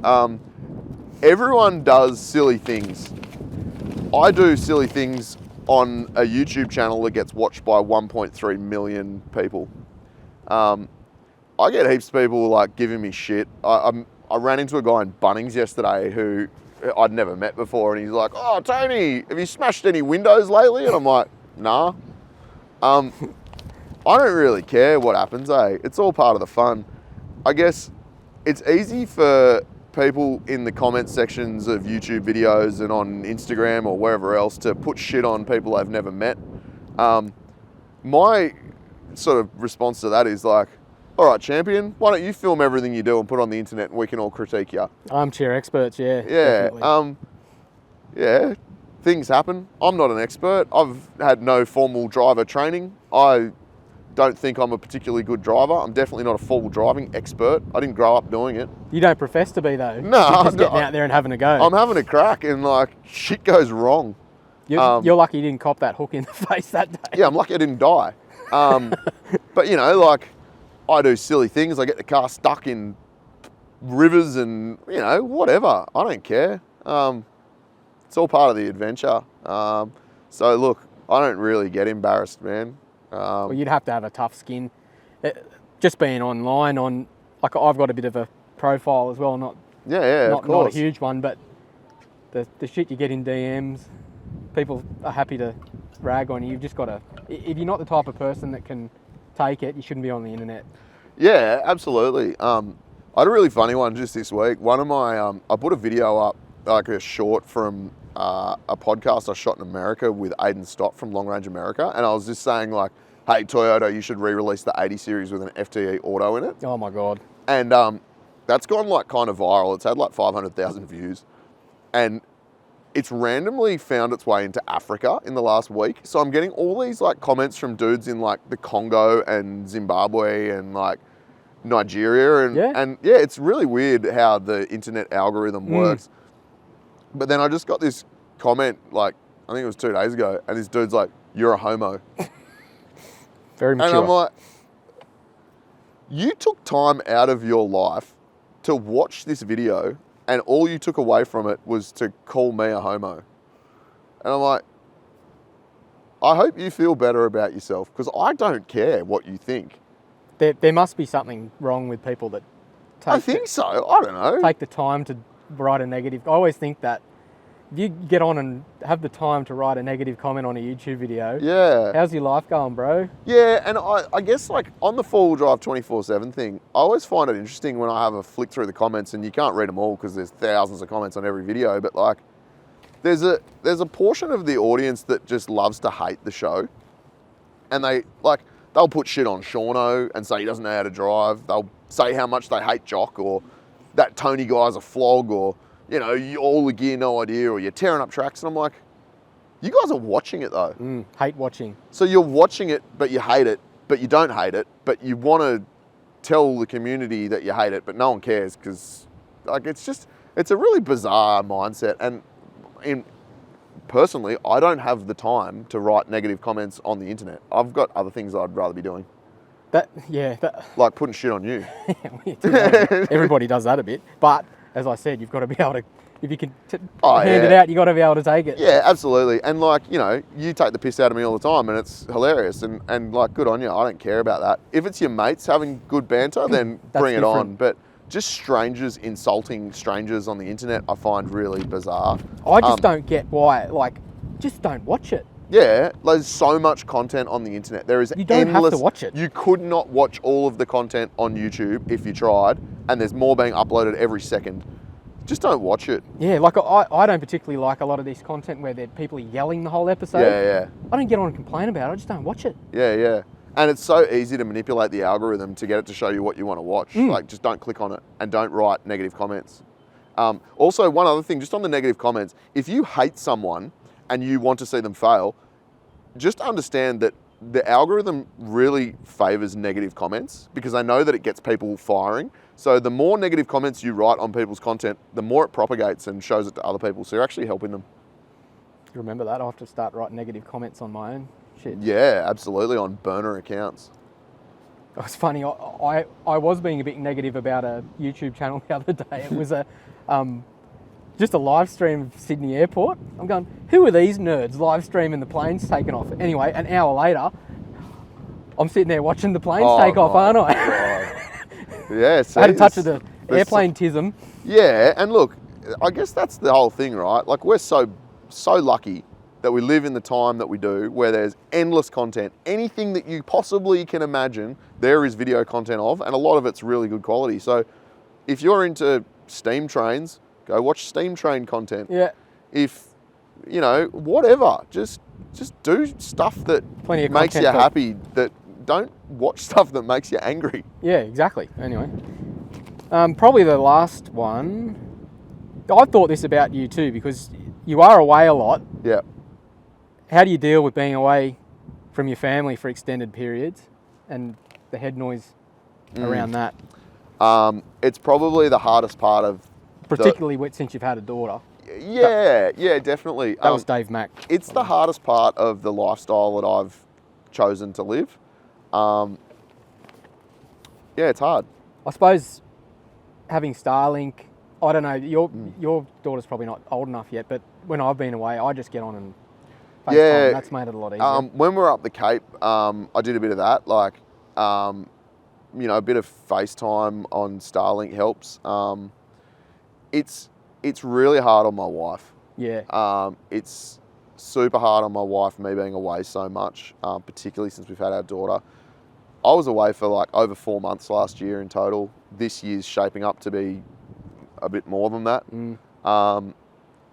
S1: Everyone does silly things. I do silly things on a YouTube channel that gets watched by 1.3 million people. I get heaps of people like giving me shit. I ran into a guy in Bunnings yesterday who I'd never met before, and he's like, "Oh, Tony, have you smashed any windows lately?" And I'm like, "Nah." I don't really care what happens, eh? It's all part of the fun. I guess it's easy for people in the comment sections of YouTube videos and on Instagram or wherever else to put shit on people they've never met. My sort of response to that is like, all right, champion, why don't you film everything you do and put it on the internet and we can all critique you?
S2: Armchair experts, yeah.
S1: Yeah.
S2: Definitely.
S1: Yeah, things happen. I'm not an expert. I've had no formal driver training. I don't think I'm a particularly good driver. I'm definitely not a full driving expert. I didn't grow up doing it.
S2: You don't profess to be though.
S1: No.
S2: You're just getting out there and having a go.
S1: I'm having a crack and like shit goes wrong.
S2: You're lucky you didn't cop that hook in the face that day.
S1: Yeah, I'm lucky I didn't die. But you know, like I do silly things. I get the car stuck in rivers and, you know, whatever. I don't care. It's all part of the adventure. So look, I don't really get embarrassed, man.
S2: Well, you'd have to have a tough skin. Just being online like I've got a bit of a profile as well, not a huge one, but the shit you get in DMs, people are happy to rag on you. You've just got to, if you're not the type of person that can take it, you shouldn't be on the internet.
S1: Yeah, absolutely. I had a really funny one just this week. One of my, I put a video up, like a short from a podcast I shot in America with Aidan Stott from Long Range America, and I was just saying like, hey Toyota, you should re-release the 80 series with an FTE auto in it.
S2: Oh my God.
S1: And that's gone like kind of viral. It's had like 500,000 views, and it's randomly found its way into Africa in the last week. So I'm getting all these like comments from dudes in like the Congo and Zimbabwe and like Nigeria, and yeah, it's really weird how the internet algorithm works. But then I just got this comment, like, I think it was 2 days ago, and this dude's like, "You're a homo."
S2: Very mature.
S1: And I'm like, you took time out of your life to watch this video, and all you took away from it was to call me a homo. And I'm like, I hope you feel better about yourself, because I don't care what you think.
S2: There must be something wrong with people that
S1: I think so. I don't know.
S2: Take the time to write a negative. I always think that if you get on and have the time to write a negative comment on a YouTube video,
S1: yeah,
S2: how's your life going, bro?
S1: Yeah, and I guess like on the 4-wheel drive 24/7 thing, I always find it interesting when I have a flick through the comments, and you can't read them all because there's thousands of comments on every video, but like there's a portion of the audience that just loves to hate the show, and they'll put shit on Shauno and say he doesn't know how to drive. They'll say how much they hate Jock, or that Tony guy's a flog, or, you know, all the gear, no idea, or you're tearing up tracks. And I'm like, you guys are watching it though.
S2: Hate watching. So
S1: you're watching it, but you hate it, but you don't hate it, but you want to tell the community that you hate it, but no one cares, because like it's a really bizarre mindset. And personally, I don't have the time to write negative comments on the internet. I've got other things I'd rather be doing.
S2: That
S1: Like putting shit on you.
S2: everybody does that a bit. But as I said, you've got to be able to. If you can hand
S1: Yeah.
S2: it out, you got to be able to take it.
S1: Yeah, absolutely. And like, you know, you take the piss out of me all the time and it's hilarious and like good on you. I don't care about that. If it's your mates having good banter, then bring it on. But just strangers insulting strangers on the internet, I find really bizarre.
S2: I just don't get why, like, just don't watch it.
S1: Yeah, there's so much content on the internet. There is
S2: You don't have to watch it.
S1: You could not watch all of the content on YouTube if you tried, and there's more being uploaded every second. Just don't watch it.
S2: Yeah, like I don't particularly like a lot of this content where people are yelling the whole episode.
S1: Yeah.
S2: I don't get on and complain about it. I just don't watch it.
S1: Yeah. And it's so easy to manipulate the algorithm to get it to show you what you want to watch. Like, just don't click on it and don't write negative comments. Also, one other thing, just on the negative comments, if you hate someone and you want to see them fail, just understand that the algorithm really favors negative comments because they know that it gets people firing. So the more negative comments you write on people's content, the more it propagates and shows it to other people. So you're actually helping them.
S2: You remember that? I'll have to start writing negative comments on my own shit.
S1: Yeah, absolutely, on burner accounts.
S2: It was funny. I was being a bit negative about a YouTube channel the other day. It was just a live stream of Sydney Airport. I'm going, who are these nerds live streaming the planes taking off? Anyway, an hour later, I'm sitting there watching the planes take off, aren't I?
S1: Yeah, see,
S2: I had a touch of the airplane-tism.
S1: Yeah, and look, I guess that's the whole thing, right? Like, we're so lucky that we live in the time that we do, where there's endless content. Anything that you possibly can imagine, there is video content of, and a lot of it's really good quality. So if you're into steam trains, go watch steam train content.
S2: Yeah.
S1: If, you know, whatever, just do stuff that makes you happy, that don't watch stuff that makes you angry.
S2: Yeah, exactly. Anyway, probably the last one. I thought this about you too, because you are away a lot.
S1: Yeah.
S2: How do you deal with being away from your family for extended periods and the head noise around that?
S1: It's probably the hardest part of...
S2: Particularly since you've had a daughter.
S1: Yeah, definitely.
S2: That was Dave Mack.
S1: It's the hardest part of the lifestyle that I've chosen to live. Yeah, it's hard.
S2: I suppose having Starlink, I don't know, your daughter's probably not old enough yet, but when I've been away, I just get on and FaceTime, and that's made it a lot easier.
S1: When we're up the Cape, I did a bit of that, like, you know, a bit of FaceTime on Starlink helps. It's really hard on my wife.
S2: Yeah.
S1: It's super hard on my wife, me being away so much, particularly since we've had our daughter. I was away for like over 4 months last year in total. This year's shaping up to be a bit more than that.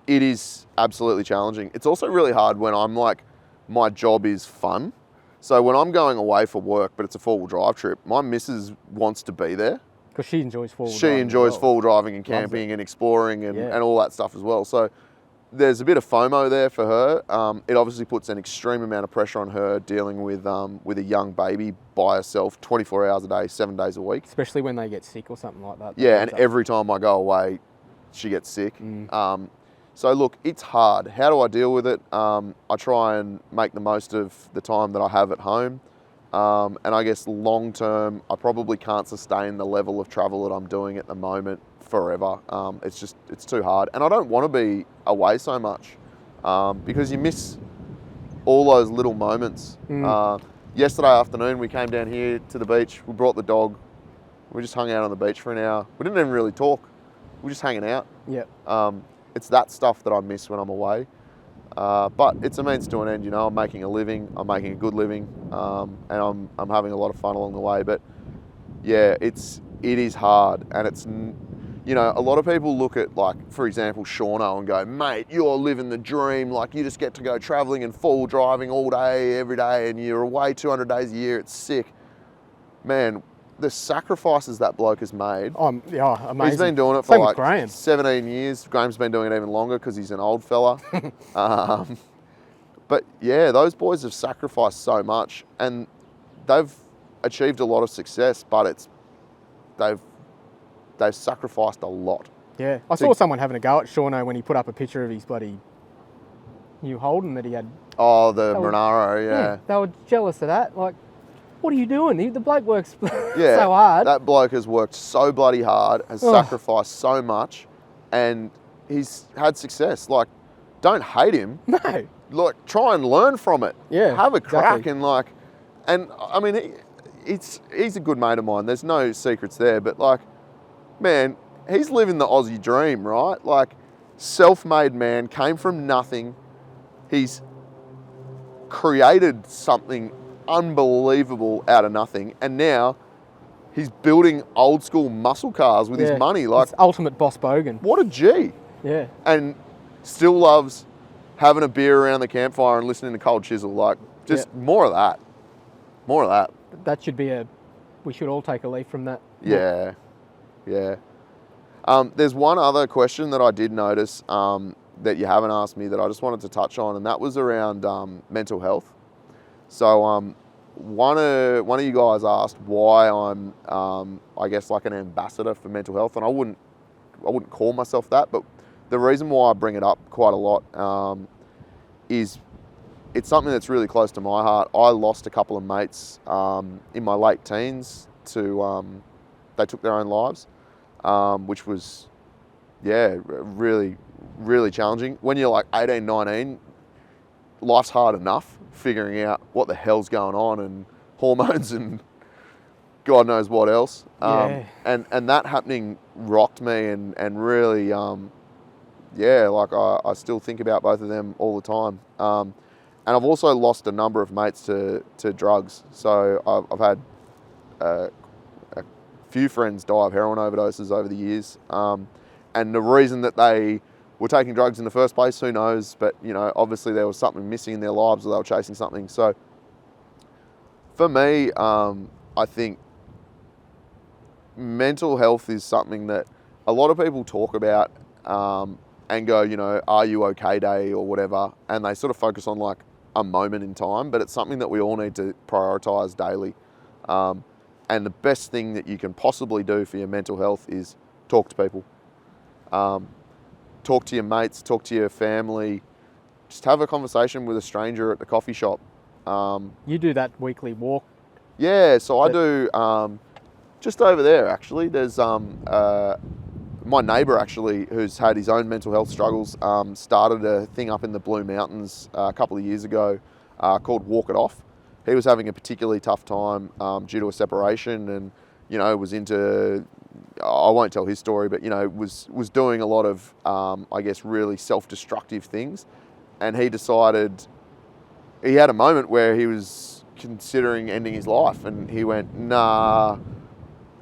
S1: It is absolutely challenging. It's also really hard when I'm like, my job is fun. So when I'm going away for work, but it's a four-wheel drive trip, my missus wants to be there.
S2: Because she enjoys four-wheel
S1: driving. She enjoys four-wheel driving and camping and exploring and all that stuff as well. So there's a bit of FOMO there for her. It obviously puts an extreme amount of pressure on her dealing with a young baby by herself, 24 hours a day, 7 days a week.
S2: Especially when they get sick or something like that.
S1: Yeah, and every time I go away, she gets sick. So look, it's hard. How do I deal with it? I try and make the most of the time that I have at home. And I guess long term, I probably can't sustain the level of travel that I'm doing at the moment forever. It's too hard. And I don't want to be away so much because you miss all those little moments. Yesterday afternoon, we came down here to the beach. We brought the dog. We just hung out on the beach for an hour. We didn't even really talk. We were just hanging out. It's that stuff that I miss when I'm away. But it's a means to an end, you know. I'm making a living. I'm making a good living, and I'm having a lot of fun along the way. But yeah, it is hard, and it's, you know, a lot of people look at, like, for example, Shauno and go, mate, you're living the dream. Like, you just get to go traveling and full driving all day, every day, and you're away 200 days a year. It's sick, man. The sacrifices that bloke has made.
S2: Yeah, amazing.
S1: He's been doing it for like 17 years. Graham's been doing it even longer because he's an old fella. But yeah, those boys have sacrificed so much, and they've achieved a lot of success. But they've sacrificed a lot.
S2: Yeah, I saw someone having a go at Shauno when he put up a picture of his bloody new Holden that he had.
S1: Oh, the Monaro, yeah.
S2: They were jealous of that. Like, what are you doing? The bloke works
S1: Yeah,
S2: so hard.
S1: that bloke has worked so bloody hard, has sacrificed so much, and he's had success. Like, don't hate him.
S2: No.
S1: Like, try and learn from it.
S2: Yeah,
S1: have a crack
S2: exactly.
S1: and I mean, he's a good mate of mine. There's no secrets there, but like, man, he's living the Aussie dream, right? Like, self-made man, came from nothing. He's created something unbelievable out of nothing, and now he's building old school muscle cars with his money. Like,
S2: it's ultimate boss bogan.
S1: what a G.
S2: Yeah.
S1: And still loves having a beer around the campfire and listening to Cold Chisel. Like, just more of that. More of that.
S2: That should be we should all take a leaf from that.
S1: Yeah. Yeah. There's one other question that I did notice that you haven't asked me that I just wanted to touch on, and that was around mental health. So one of you guys asked why I'm, I guess, like an ambassador for mental health, and I wouldn't call myself that, but the reason why I bring it up quite a lot is it's something that's really close to my heart. I lost a couple of mates in my late teens to they took their own lives, which was, really, really challenging. When you're like 18, 19, life's hard enough figuring out what the hell's going on and hormones and God knows what else. And that happening rocked me and really, like I still think about both of them all the time. And I've also lost a number of mates to drugs. So I've had a few friends die of heroin overdoses over the years. And the reason that they were taking drugs in the first place, who knows? But, obviously there was something missing in their lives or they were chasing something. So for me, I think mental health is something that a lot of people talk about and go, are you okay day or whatever. And they sort of focus on like a moment in time, but it's something that we all need to prioritise daily. And the best thing that you can possibly do for your mental health is talk to people. Talk to your mates, talk to your family, just have a conversation with a stranger at the coffee shop.
S2: You do that weekly walk?
S1: Yeah, so I do, just over there actually, there's my neighbour actually, who's had his own mental health struggles, started a thing up in the Blue Mountains a couple of years ago called Walk It Off. He was having a particularly tough time due to a separation and, was into, I won't tell his story, but, was doing a lot of, I guess, really self-destructive things. And he decided, he had a moment where he was considering ending his life and he went, nah,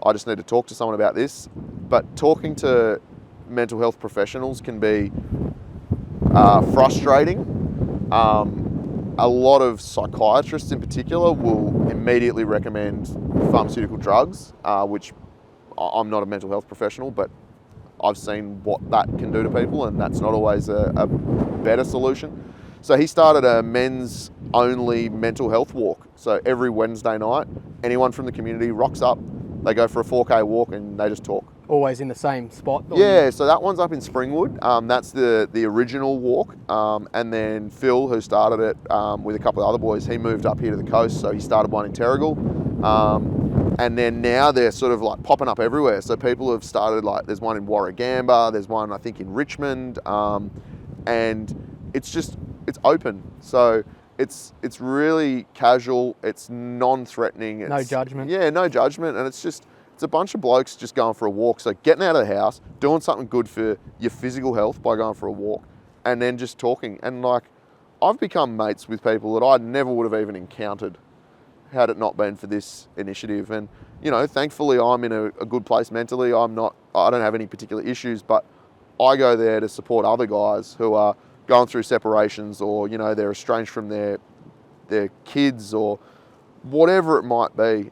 S1: I just need to talk to someone about this. But talking to mental health professionals can be frustrating. A lot of psychiatrists in particular will immediately recommend pharmaceutical drugs, which I'm not a mental health professional, but I've seen what that can do to people, and that's not always a better solution. So he started a men's only mental health walk. So every Wednesday night, anyone from the community rocks up, they go for a 4K walk and they just talk.
S2: Always in the same spot?
S1: Yeah, so that one's up in Springwood. That's the original walk. And then Phil, who started it with a couple of other boys, he moved up here to the coast, so he started one in Terrigal. And then now they're sort of like popping up everywhere. So people have started, like, there's one in Warragamba, there's one I think in Richmond, and it's open. So it's really casual, it's non-threatening.
S2: No judgment.
S1: Yeah, no judgment, and it's a bunch of blokes just going for a walk. So getting out of the house, doing something good for your physical health by going for a walk, and then just talking. And like, I've become mates with people that I never would have even encountered had it not been for this initiative. And, thankfully I'm in a good place mentally. I don't have any particular issues, but I go there to support other guys who are going through separations or, they're estranged from their kids or whatever it might be.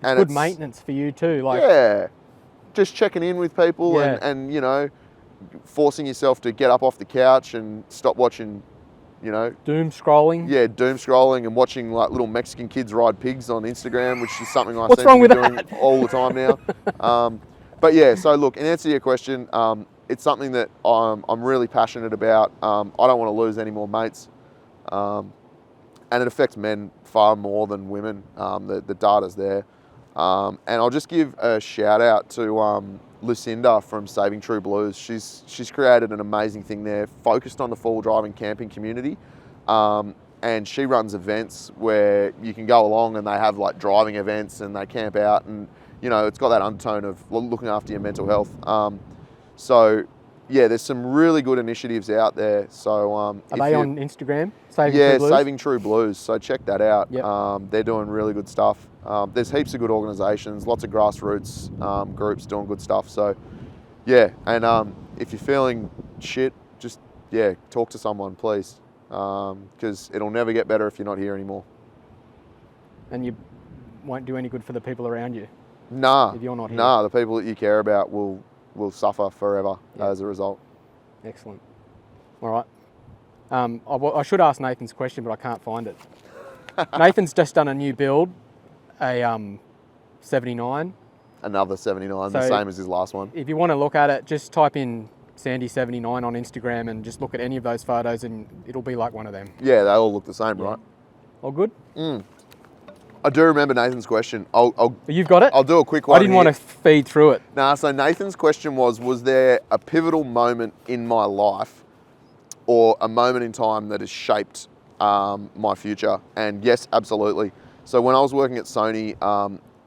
S1: And
S2: good maintenance for you too.
S1: Just checking in with people and forcing yourself to get up off the couch and stop watching,
S2: doom scrolling.
S1: Yeah, doom scrolling and watching like little Mexican kids ride pigs on Instagram, which is something I
S2: What's
S1: seem
S2: wrong
S1: to be
S2: with
S1: doing
S2: that?
S1: all the time now. But yeah, so look, in answer to your question, it's something that I'm really passionate about. I don't want to lose any more mates. and it affects men far more than women. The data's there. And I'll just give a shout out to Lucinda from Saving True Blues. She's created an amazing thing there, focused on the four-wheel driving camping community. And she runs events where you can go along and they have like driving events and they camp out, and it's got that undertone of looking after your mental health. So yeah, there's some really good initiatives out there. So
S2: are they on Instagram? True Blues?
S1: Saving True Blues. So check that out.
S2: Yep.
S1: They're doing really good stuff. There's heaps of good organisations, lots of grassroots groups doing good stuff. So yeah, and if you're feeling shit, just talk to someone, please, because it'll never get better if you're not here anymore.
S2: And you won't do any good for the people around you.
S1: Nah,
S2: if you're not here.
S1: Nah, the people that you care about will suffer forever as a result.
S2: Excellent. All right. I should ask Nathan's question, but I can't find it. Nathan's just done a new build, a 79.
S1: Another 79,
S2: So
S1: the same as his last one.
S2: If you want to look at it, just type in Sandy79 on Instagram and just look at any of those photos and it'll be like one of them.
S1: Yeah, they all look the same, right?
S2: All good?
S1: I do remember Nathan's question.
S2: You've got it?
S1: I'll do a quick one.
S2: I didn't want to feed through it.
S1: Nah, so Nathan's question was there a pivotal moment in my life or a moment in time that has shaped my future? And yes, absolutely. So when I was working at Sony,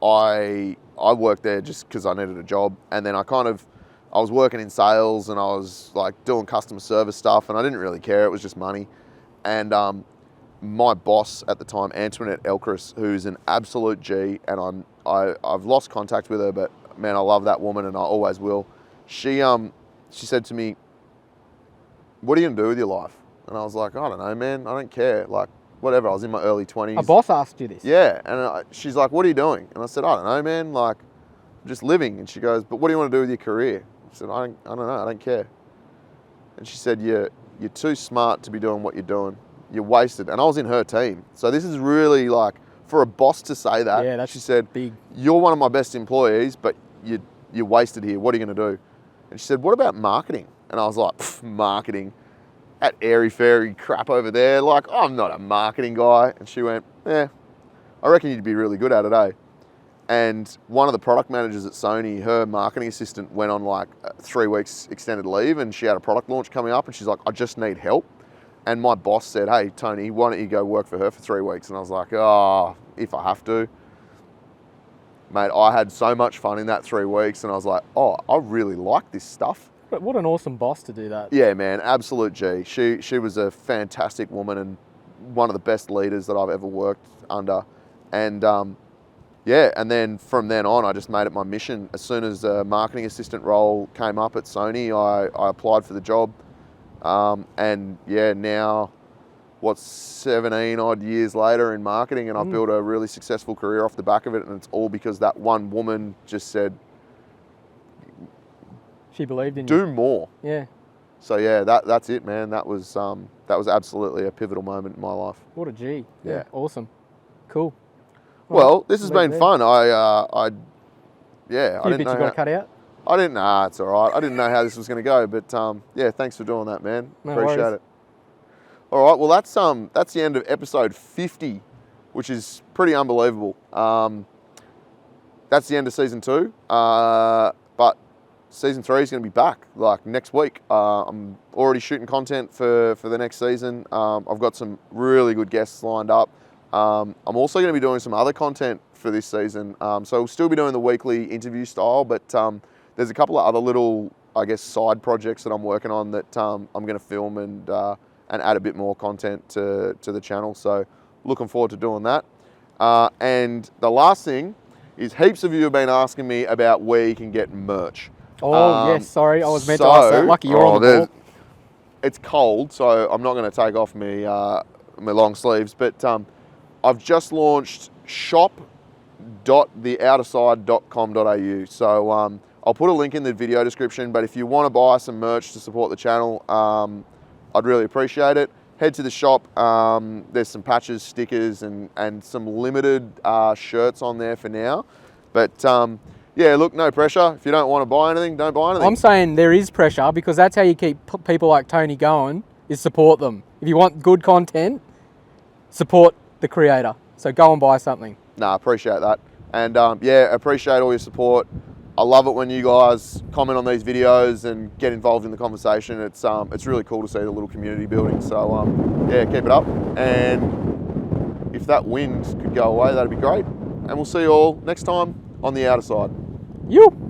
S1: I worked there just because I needed a job. And then I was working in sales and I was like doing customer service stuff and I didn't really care. It was just money. And my boss at the time, Antoinette Elkris, who's an absolute G, and I've lost contact with her, but man, I love that woman and I always will. She said to me, "What are you gonna do with your life?" And I was like, "I don't know, man. I don't care. Like, whatever." I was in my early 20s.
S2: A boss asked you this?
S1: Yeah, and she's like, "What are you doing?" And I said, "I don't know, man. Like, just living." And she goes, "But what do you want to do with your career?" I said, I don't know. I don't care." And she said, "You're too smart to be doing what you're doing. You're wasted." And I was in her team. So this is really like, for a boss to say that,
S2: yeah, that's
S1: she said,
S2: big.
S1: "You're one of my best employees, but you're wasted here. What are you going to do?" And she said, "What about marketing?" And I was like, "Marketing? That airy-fairy crap over there. Like, I'm not a marketing guy." And she went, "I reckon you'd be really good at it, eh?" And one of the product managers at Sony, her marketing assistant went on like 3 weeks extended leave and she had a product launch coming up and she's like, "I just need help." And my boss said, "Hey, Tony, why don't you go work for her for 3 weeks?" And I was like, "Oh, if I have to." Mate, I had so much fun in that 3 weeks and I was like, "Oh, I really like this stuff."
S2: But what an awesome boss to do that.
S1: Yeah, man, absolute G. She was a fantastic woman and one of the best leaders that I've ever worked under. And and then from then on, I just made it my mission. As soon as a marketing assistant role came up at Sony, I applied for the job. And now, 17 odd years later in marketing, and I've built a really successful career off the back of it. And it's all because that one woman just said,
S2: she believed in you.
S1: "Do more."
S2: Yeah.
S1: So yeah, that's it, man. That was absolutely a pivotal moment in my life.
S2: What a G.
S1: Yeah.
S2: Awesome. Cool.
S1: Well, this has been fun. I didn't
S2: bits you
S1: know
S2: got to cut out?
S1: I didn't. It's all right. I didn't know how this was going to go, but thanks for doing that, man.
S2: No
S1: Appreciate
S2: worries.
S1: it. All right. Well, that's the end of episode 50, which is pretty unbelievable. That's the end of season 2. But season 3 is going to be back like next week. I'm already shooting content for the next season. I've got some really good guests lined up. I'm also going to be doing some other content for this season. So we'll still be doing the weekly interview style, but there's a couple of other little, I guess, side projects that I'm working on that I'm going to film and add a bit more content to the channel. So looking forward to doing that. And the last thing is heaps of you have been asking me about where you can get merch.
S2: Oh, yes, sorry. I was meant to ask that. Lucky you're on the ball.
S1: It's cold, so I'm not going to take off my long sleeves, but I've just launched shop.theouterside.com.au. So I'll put a link in the video description, but if you want to buy some merch to support the channel, I'd really appreciate it. Head to the shop. There's some patches, stickers, and some limited shirts on there for now. But look, no pressure. If you don't want to buy anything, don't buy anything.
S2: I'm saying there is pressure because that's how you keep people like Tony going, is support them. If you want good content, support the creator. So go and buy something.
S1: Nah, appreciate that. And yeah, appreciate all your support. I love it when you guys comment on these videos and get involved in the conversation. It's really cool to see the little community building. So yeah, keep it up. And if that wind could go away, that'd be great. And we'll see you all next time on the outer side.
S2: You.